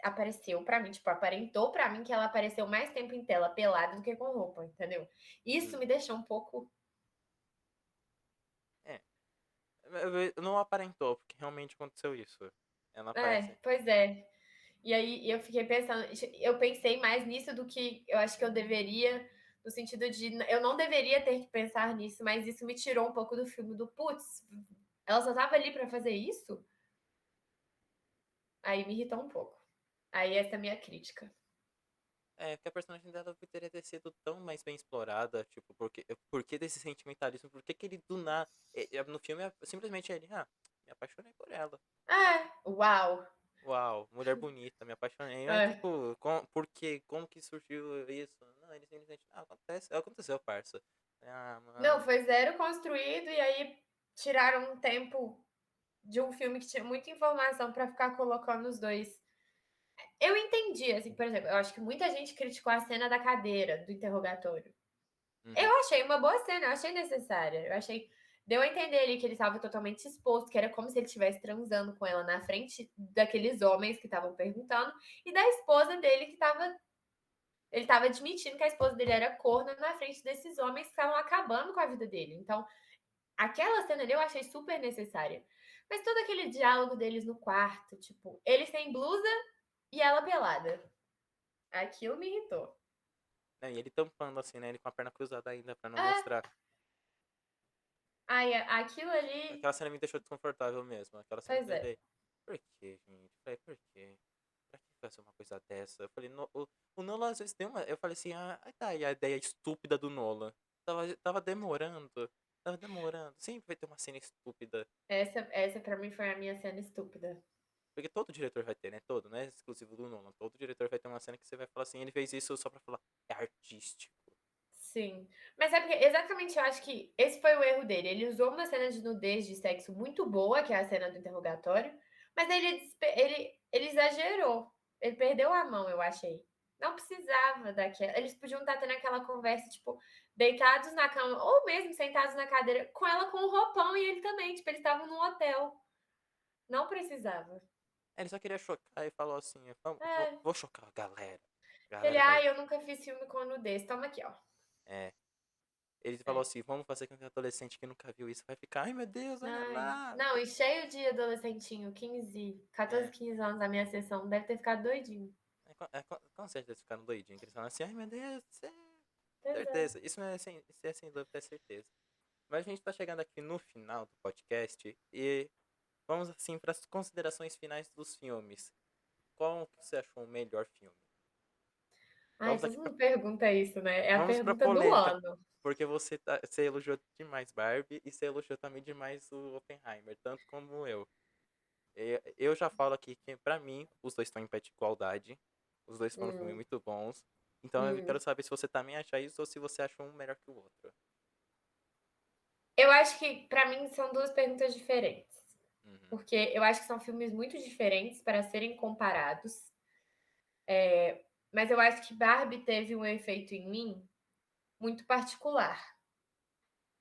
apareceu pra mim, tipo, aparentou pra mim que ela apareceu mais tempo em tela pelada do que com roupa, entendeu? Isso Hum, me deixou um pouco. é. Não aparentou, porque realmente aconteceu isso. Ela aparece. Pois é. E aí eu fiquei pensando, eu pensei mais nisso do que eu acho que eu deveria, no sentido de eu não deveria ter que pensar nisso, mas isso me tirou um pouco do filme do putz, ela só tava ali pra fazer isso? Aí me irritou um pouco. Aí essa é a minha crítica. É, que a personagem dela poderia ter sido tão mais bem explorada, tipo, por que desse sentimentalismo? Por que que ele do nada... No filme, simplesmente ele, me apaixonei por ela. Ah, Uau. uau, mulher bonita, me apaixonei. Mas, É. tipo, por quê? Como que surgiu isso? Não, ele simplesmente, aconteceu, parça. Não, Mano, foi zero construído e aí tiraram um tempo de um filme que tinha muita informação pra ficar colocando os dois. Eu entendi, assim, por exemplo, eu acho que muita gente criticou a cena da cadeira, do interrogatório. uhum, Eu achei uma boa cena, eu achei necessária. Eu achei. Deu a entender ali que ele estava totalmente exposto, que era como se ele estivesse transando com ela na frente daqueles homens que estavam perguntando e da esposa dele que estava. Ele estava admitindo que a esposa dele era corna na frente desses homens que estavam acabando com a vida dele. Então, aquela cena ali eu achei super necessária. Mas todo aquele diálogo deles no quarto, tipo, ele sem blusa e ela pelada. Aquilo me irritou. né, e ele tampando assim, né? Ele com a perna cruzada ainda pra não Ah, mostrar. ai, aquilo ali. Aquela cena me deixou desconfortável mesmo. Aquela cena eu Pois é. falei, por que, gente? Eu falei, por quê? Pra que fazer uma coisa dessa? Eu falei, o Nolan às vezes tem uma. Eu falei assim, tá aí a ideia estúpida do Nolan. Tava demorando. Tava demorando. Sempre vai ter uma cena estúpida. Essa pra mim foi a minha cena estúpida. Porque todo diretor vai ter, né? Todo, não é exclusivo do Nolan. Todo diretor vai ter uma cena que você vai falar assim, ele fez isso só pra falar, é artístico. Sim. Mas é porque exatamente eu acho que esse foi o erro dele. Ele usou uma cena de nudez de sexo muito boa, que é a cena do interrogatório, mas ele exagerou. Ele perdeu a mão, eu achei. Não precisava daquela. Eles podiam estar tendo aquela conversa, tipo, deitados na cama, ou mesmo sentados na cadeira, com ela com o roupão e ele também. Tipo, eles estavam num hotel. Não precisava. Ele só queria chocar e falou assim: É. vou chocar a galera. A Ele, galera vai. ai, eu nunca fiz filme com nudez. Toma aqui, ó. É. Ele falou É. assim: vamos fazer com que o adolescente que nunca viu isso vai ficar, ai meu Deus, olha Ai. lá. Não, e cheio de adolescentinho, 15, 14, É, 15 anos na minha sessão. Deve ter ficado doidinho. com certeza ficaram doidinhos, que eles falam assim: ai meu Deus, Pois é. certeza. Isso é sem dúvida, é certeza. Mas a gente tá chegando aqui no final do podcast e vamos assim para as considerações finais dos filmes. Qual que você achou o melhor filme? Ai, Vamos todo aqui pra, mundo pergunta isso, né? É a vamos pra pergunta do polêmica, ano. porque você elogiou demais Barbie e você elogiou também demais o Oppenheimer, tanto como eu. Eu já falo aqui que pra mim os dois estão em pé de igualdade. Os dois foram filmes Hum, muito bons. Então eu quero hum. saber se você também acha isso ou se você acha um melhor que o outro. Eu acho que, pra mim, são duas perguntas diferentes. Uhum. Porque eu acho que são filmes muito diferentes para serem comparados. Mas eu acho que Barbie teve um efeito em mim muito particular.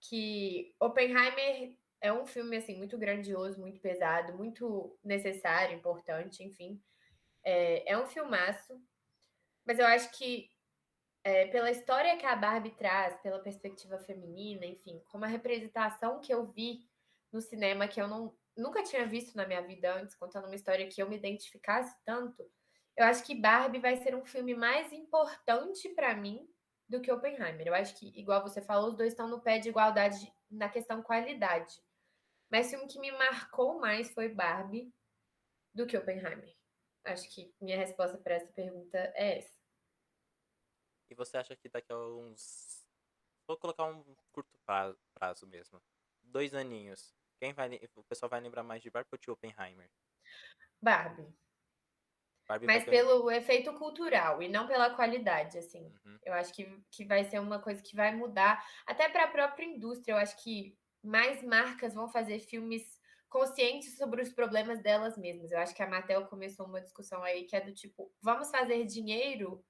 Que Oppenheimer é um filme, assim, muito grandioso, muito pesado, muito necessário, importante, enfim. É um filmaço. Mas eu acho que pela história que a Barbie traz, pela perspectiva feminina, enfim, como a representação que eu vi no cinema que eu nunca tinha visto na minha vida antes, contando uma história que eu me identificasse tanto, eu acho que Barbie vai ser um filme mais importante para mim do que Oppenheimer. Eu acho que, igual você falou, os dois estão no pé de igualdade na questão qualidade. Mas o filme que me marcou mais foi Barbie do que Oppenheimer. Acho que minha resposta para essa pergunta é essa. E você acha que daqui a uns. Vou colocar um curto prazo mesmo. 2 aninhos. O pessoal vai lembrar mais de Barbie ou de Oppenheimer? Barbie. Barbie vai Mas ganhar. pelo efeito cultural e não pela qualidade, assim. Uhum. Eu acho que vai ser uma coisa que vai mudar, até para a própria indústria. Eu acho que mais marcas vão fazer filmes conscientes sobre os problemas delas mesmas. Eu acho que a Mattel começou uma discussão aí que é do tipo, vamos fazer dinheiro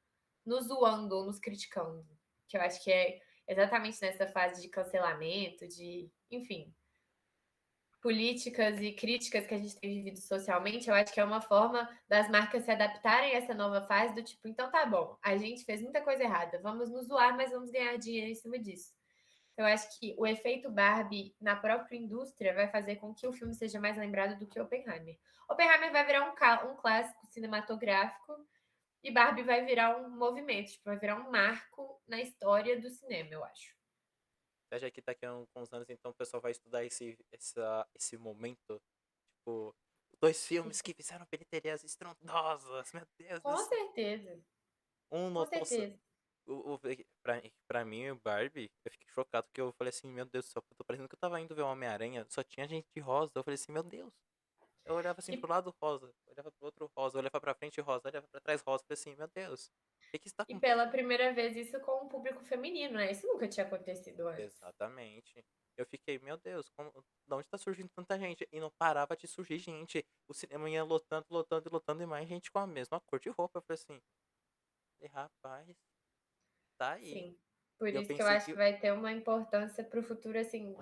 nos zoando ou nos criticando. Que eu acho que é exatamente nessa fase de cancelamento, de, enfim, políticas e críticas que a gente tem vivido socialmente, eu acho que é uma forma das marcas se adaptarem a essa nova fase do tipo, então tá bom, a gente fez muita coisa errada, vamos nos zoar, mas vamos ganhar dinheiro em cima disso. Então, eu acho que o efeito Barbie na própria indústria vai fazer com que o filme seja mais lembrado do que Oppenheimer. Oppenheimer vai virar um clássico cinematográfico e Barbie vai virar um movimento, tipo, vai virar um marco na história do cinema, eu acho. Você acha que daqui a uns anos então o pessoal vai estudar esse momento? Tipo, dois filmes que fizeram bilheterias estrondosas, meu Deus do Com céu. certeza, Um com notou. certeza. Pra mim, o Barbie, eu fiquei chocado porque eu falei assim, meu Deus do céu, eu tô parecendo que eu tava indo ver o Homem-Aranha, só tinha gente de rosa. Eu falei assim, meu Deus. Eu olhava assim E pro lado rosa, olhava pro outro rosa, olhava pra frente rosa, olhava pra trás rosa. Eu falei assim, meu Deus, o que que está E pela acontecendo? primeira vez isso com um público feminino, né? Isso nunca tinha acontecido antes. Exatamente. Eu fiquei, meu Deus, de onde tá surgindo tanta gente? E não parava de surgir gente. O cinema ia lotando, lotando e lotando, e mais gente com a mesma cor de roupa. Eu falei assim, e rapaz, tá aí. Sim. Por E eu isso que eu pensei acho que que vai ter uma importância para o futuro, assim,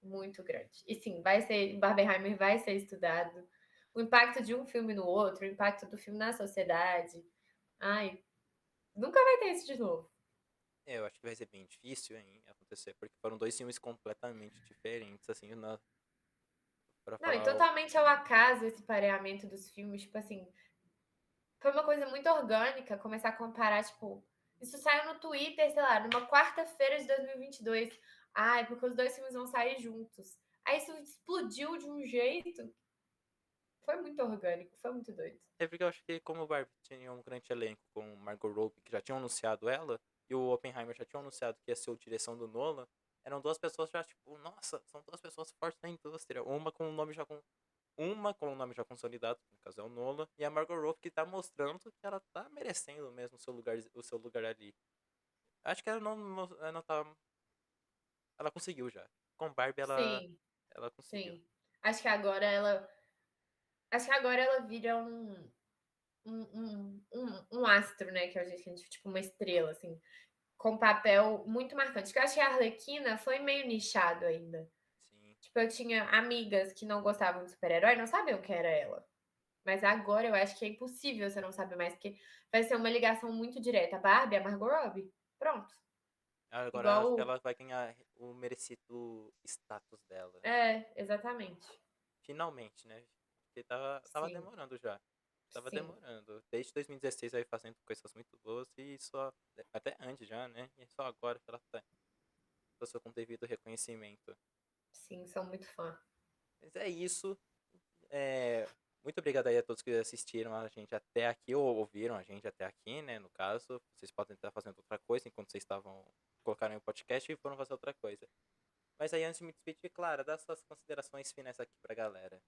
muito grande. E sim, vai ser, Barbenheimer vai ser estudado. O impacto de um filme no outro, o impacto do filme na sociedade. Ai, nunca vai ter isso de novo. eu acho que vai ser bem difícil hein, acontecer, porque foram dois filmes completamente diferentes, assim, pra Não, e falar. totalmente ao acaso esse pareamento dos filmes, tipo assim, foi uma coisa muito orgânica começar a comparar, tipo, isso saiu no Twitter, sei lá, numa quarta-feira de 2022. Ai, porque os dois filmes vão sair juntos. Aí isso explodiu de um jeito. Foi muito orgânico, foi muito doido. É porque eu acho que como o Barbie tinha um grande elenco com Margot Robbie, que já tinham anunciado ela, e o Oppenheimer já tinha anunciado que ia ser a direção do Nolan, eram duas pessoas já, tipo, nossa, são duas pessoas fortes na indústria. Uma com o nome já consolidado, que no caso é o Nolan, e a Margot Robbie que tá mostrando que ela tá merecendo mesmo o seu lugar ali. Acho que ela não tá. Ela conseguiu já. Com Barbie Sim, ela conseguiu. sim. Acho que agora ela. Acho que agora ela vira um. um astro, né? Que a gente, tipo, uma estrela, assim, com papel muito marcante. Que eu acho que a Arlequina foi meio nichado ainda. Sim. Tipo, eu tinha amigas que não gostavam de super-herói, não sabiam que era ela. Mas agora eu acho que é impossível você não saber mais, porque vai ser uma ligação muito direta. A Barbie, a Margot Robbie. Pronto. Agora eu acho que Igual. ela vai ganhar o merecido status dela. É, exatamente. Finalmente, né? Porque tava Sim, demorando já. Tava sim, demorando. Desde 2016 aí fazendo coisas muito boas e só. Até antes já, né? E só agora que ela tá. Passou com devido reconhecimento. sim, sou muito fã. Mas é isso. É, muito obrigado aí a todos que assistiram a gente até aqui, ou ouviram a gente até aqui, né? No caso, vocês podem estar fazendo outra coisa enquanto vocês estavam colocaram o podcast e foram fazer outra coisa. Mas aí, antes de me despedir, Clara, dá suas considerações finais aqui pra galera.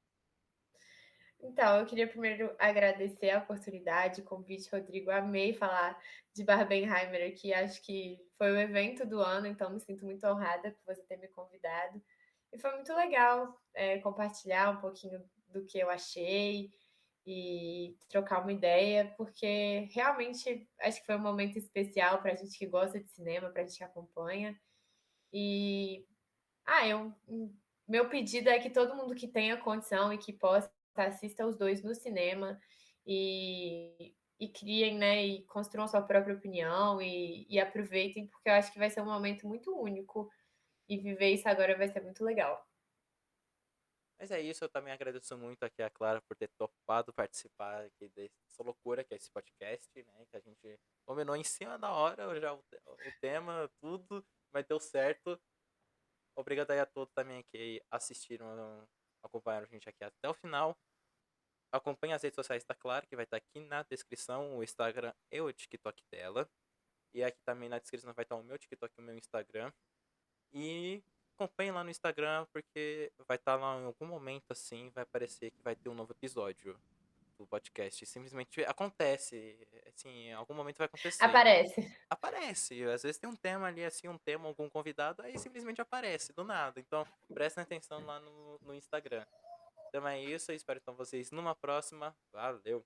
Então, eu queria primeiro agradecer a oportunidade, o convite, Rodrigo. Amei falar de Barbenheimer aqui. Acho que foi o evento do ano, então me sinto muito honrada por você ter me convidado. E foi muito legal compartilhar um pouquinho do que eu achei e trocar uma ideia, porque realmente acho que foi um momento especial para a gente que gosta de cinema, para a gente que acompanha. E ah, eu meu pedido é que todo mundo que tenha condição e que possa assista os 2 no cinema e criem, né, e construam sua própria opinião e aproveitem, porque eu acho que vai ser um momento muito único e viver isso agora vai ser muito legal. Mas é isso, eu também agradeço muito aqui a Clara por ter topado participar aqui dessa loucura que é esse podcast, né? Que a gente combinou em cima da hora já o tema, tudo, mas deu certo. Obrigado aí a todos também que assistiram, acompanharam a gente aqui até o final. Acompanhe as redes sociais da Clara, que vai estar aqui na descrição, o Instagram e o TikTok dela. E aqui também na descrição vai estar o meu TikTok e o meu Instagram. E acompanhe lá no Instagram, porque vai estar lá em algum momento assim, vai aparecer que vai ter um novo episódio do podcast. Simplesmente acontece, assim, em algum momento vai acontecer. Aparece. Aparece, às vezes tem um tema ali, assim, um tema, algum convidado, aí simplesmente aparece, do nada. Então, prestem atenção lá no Instagram. Então é isso, eu espero então vocês numa próxima. Valeu!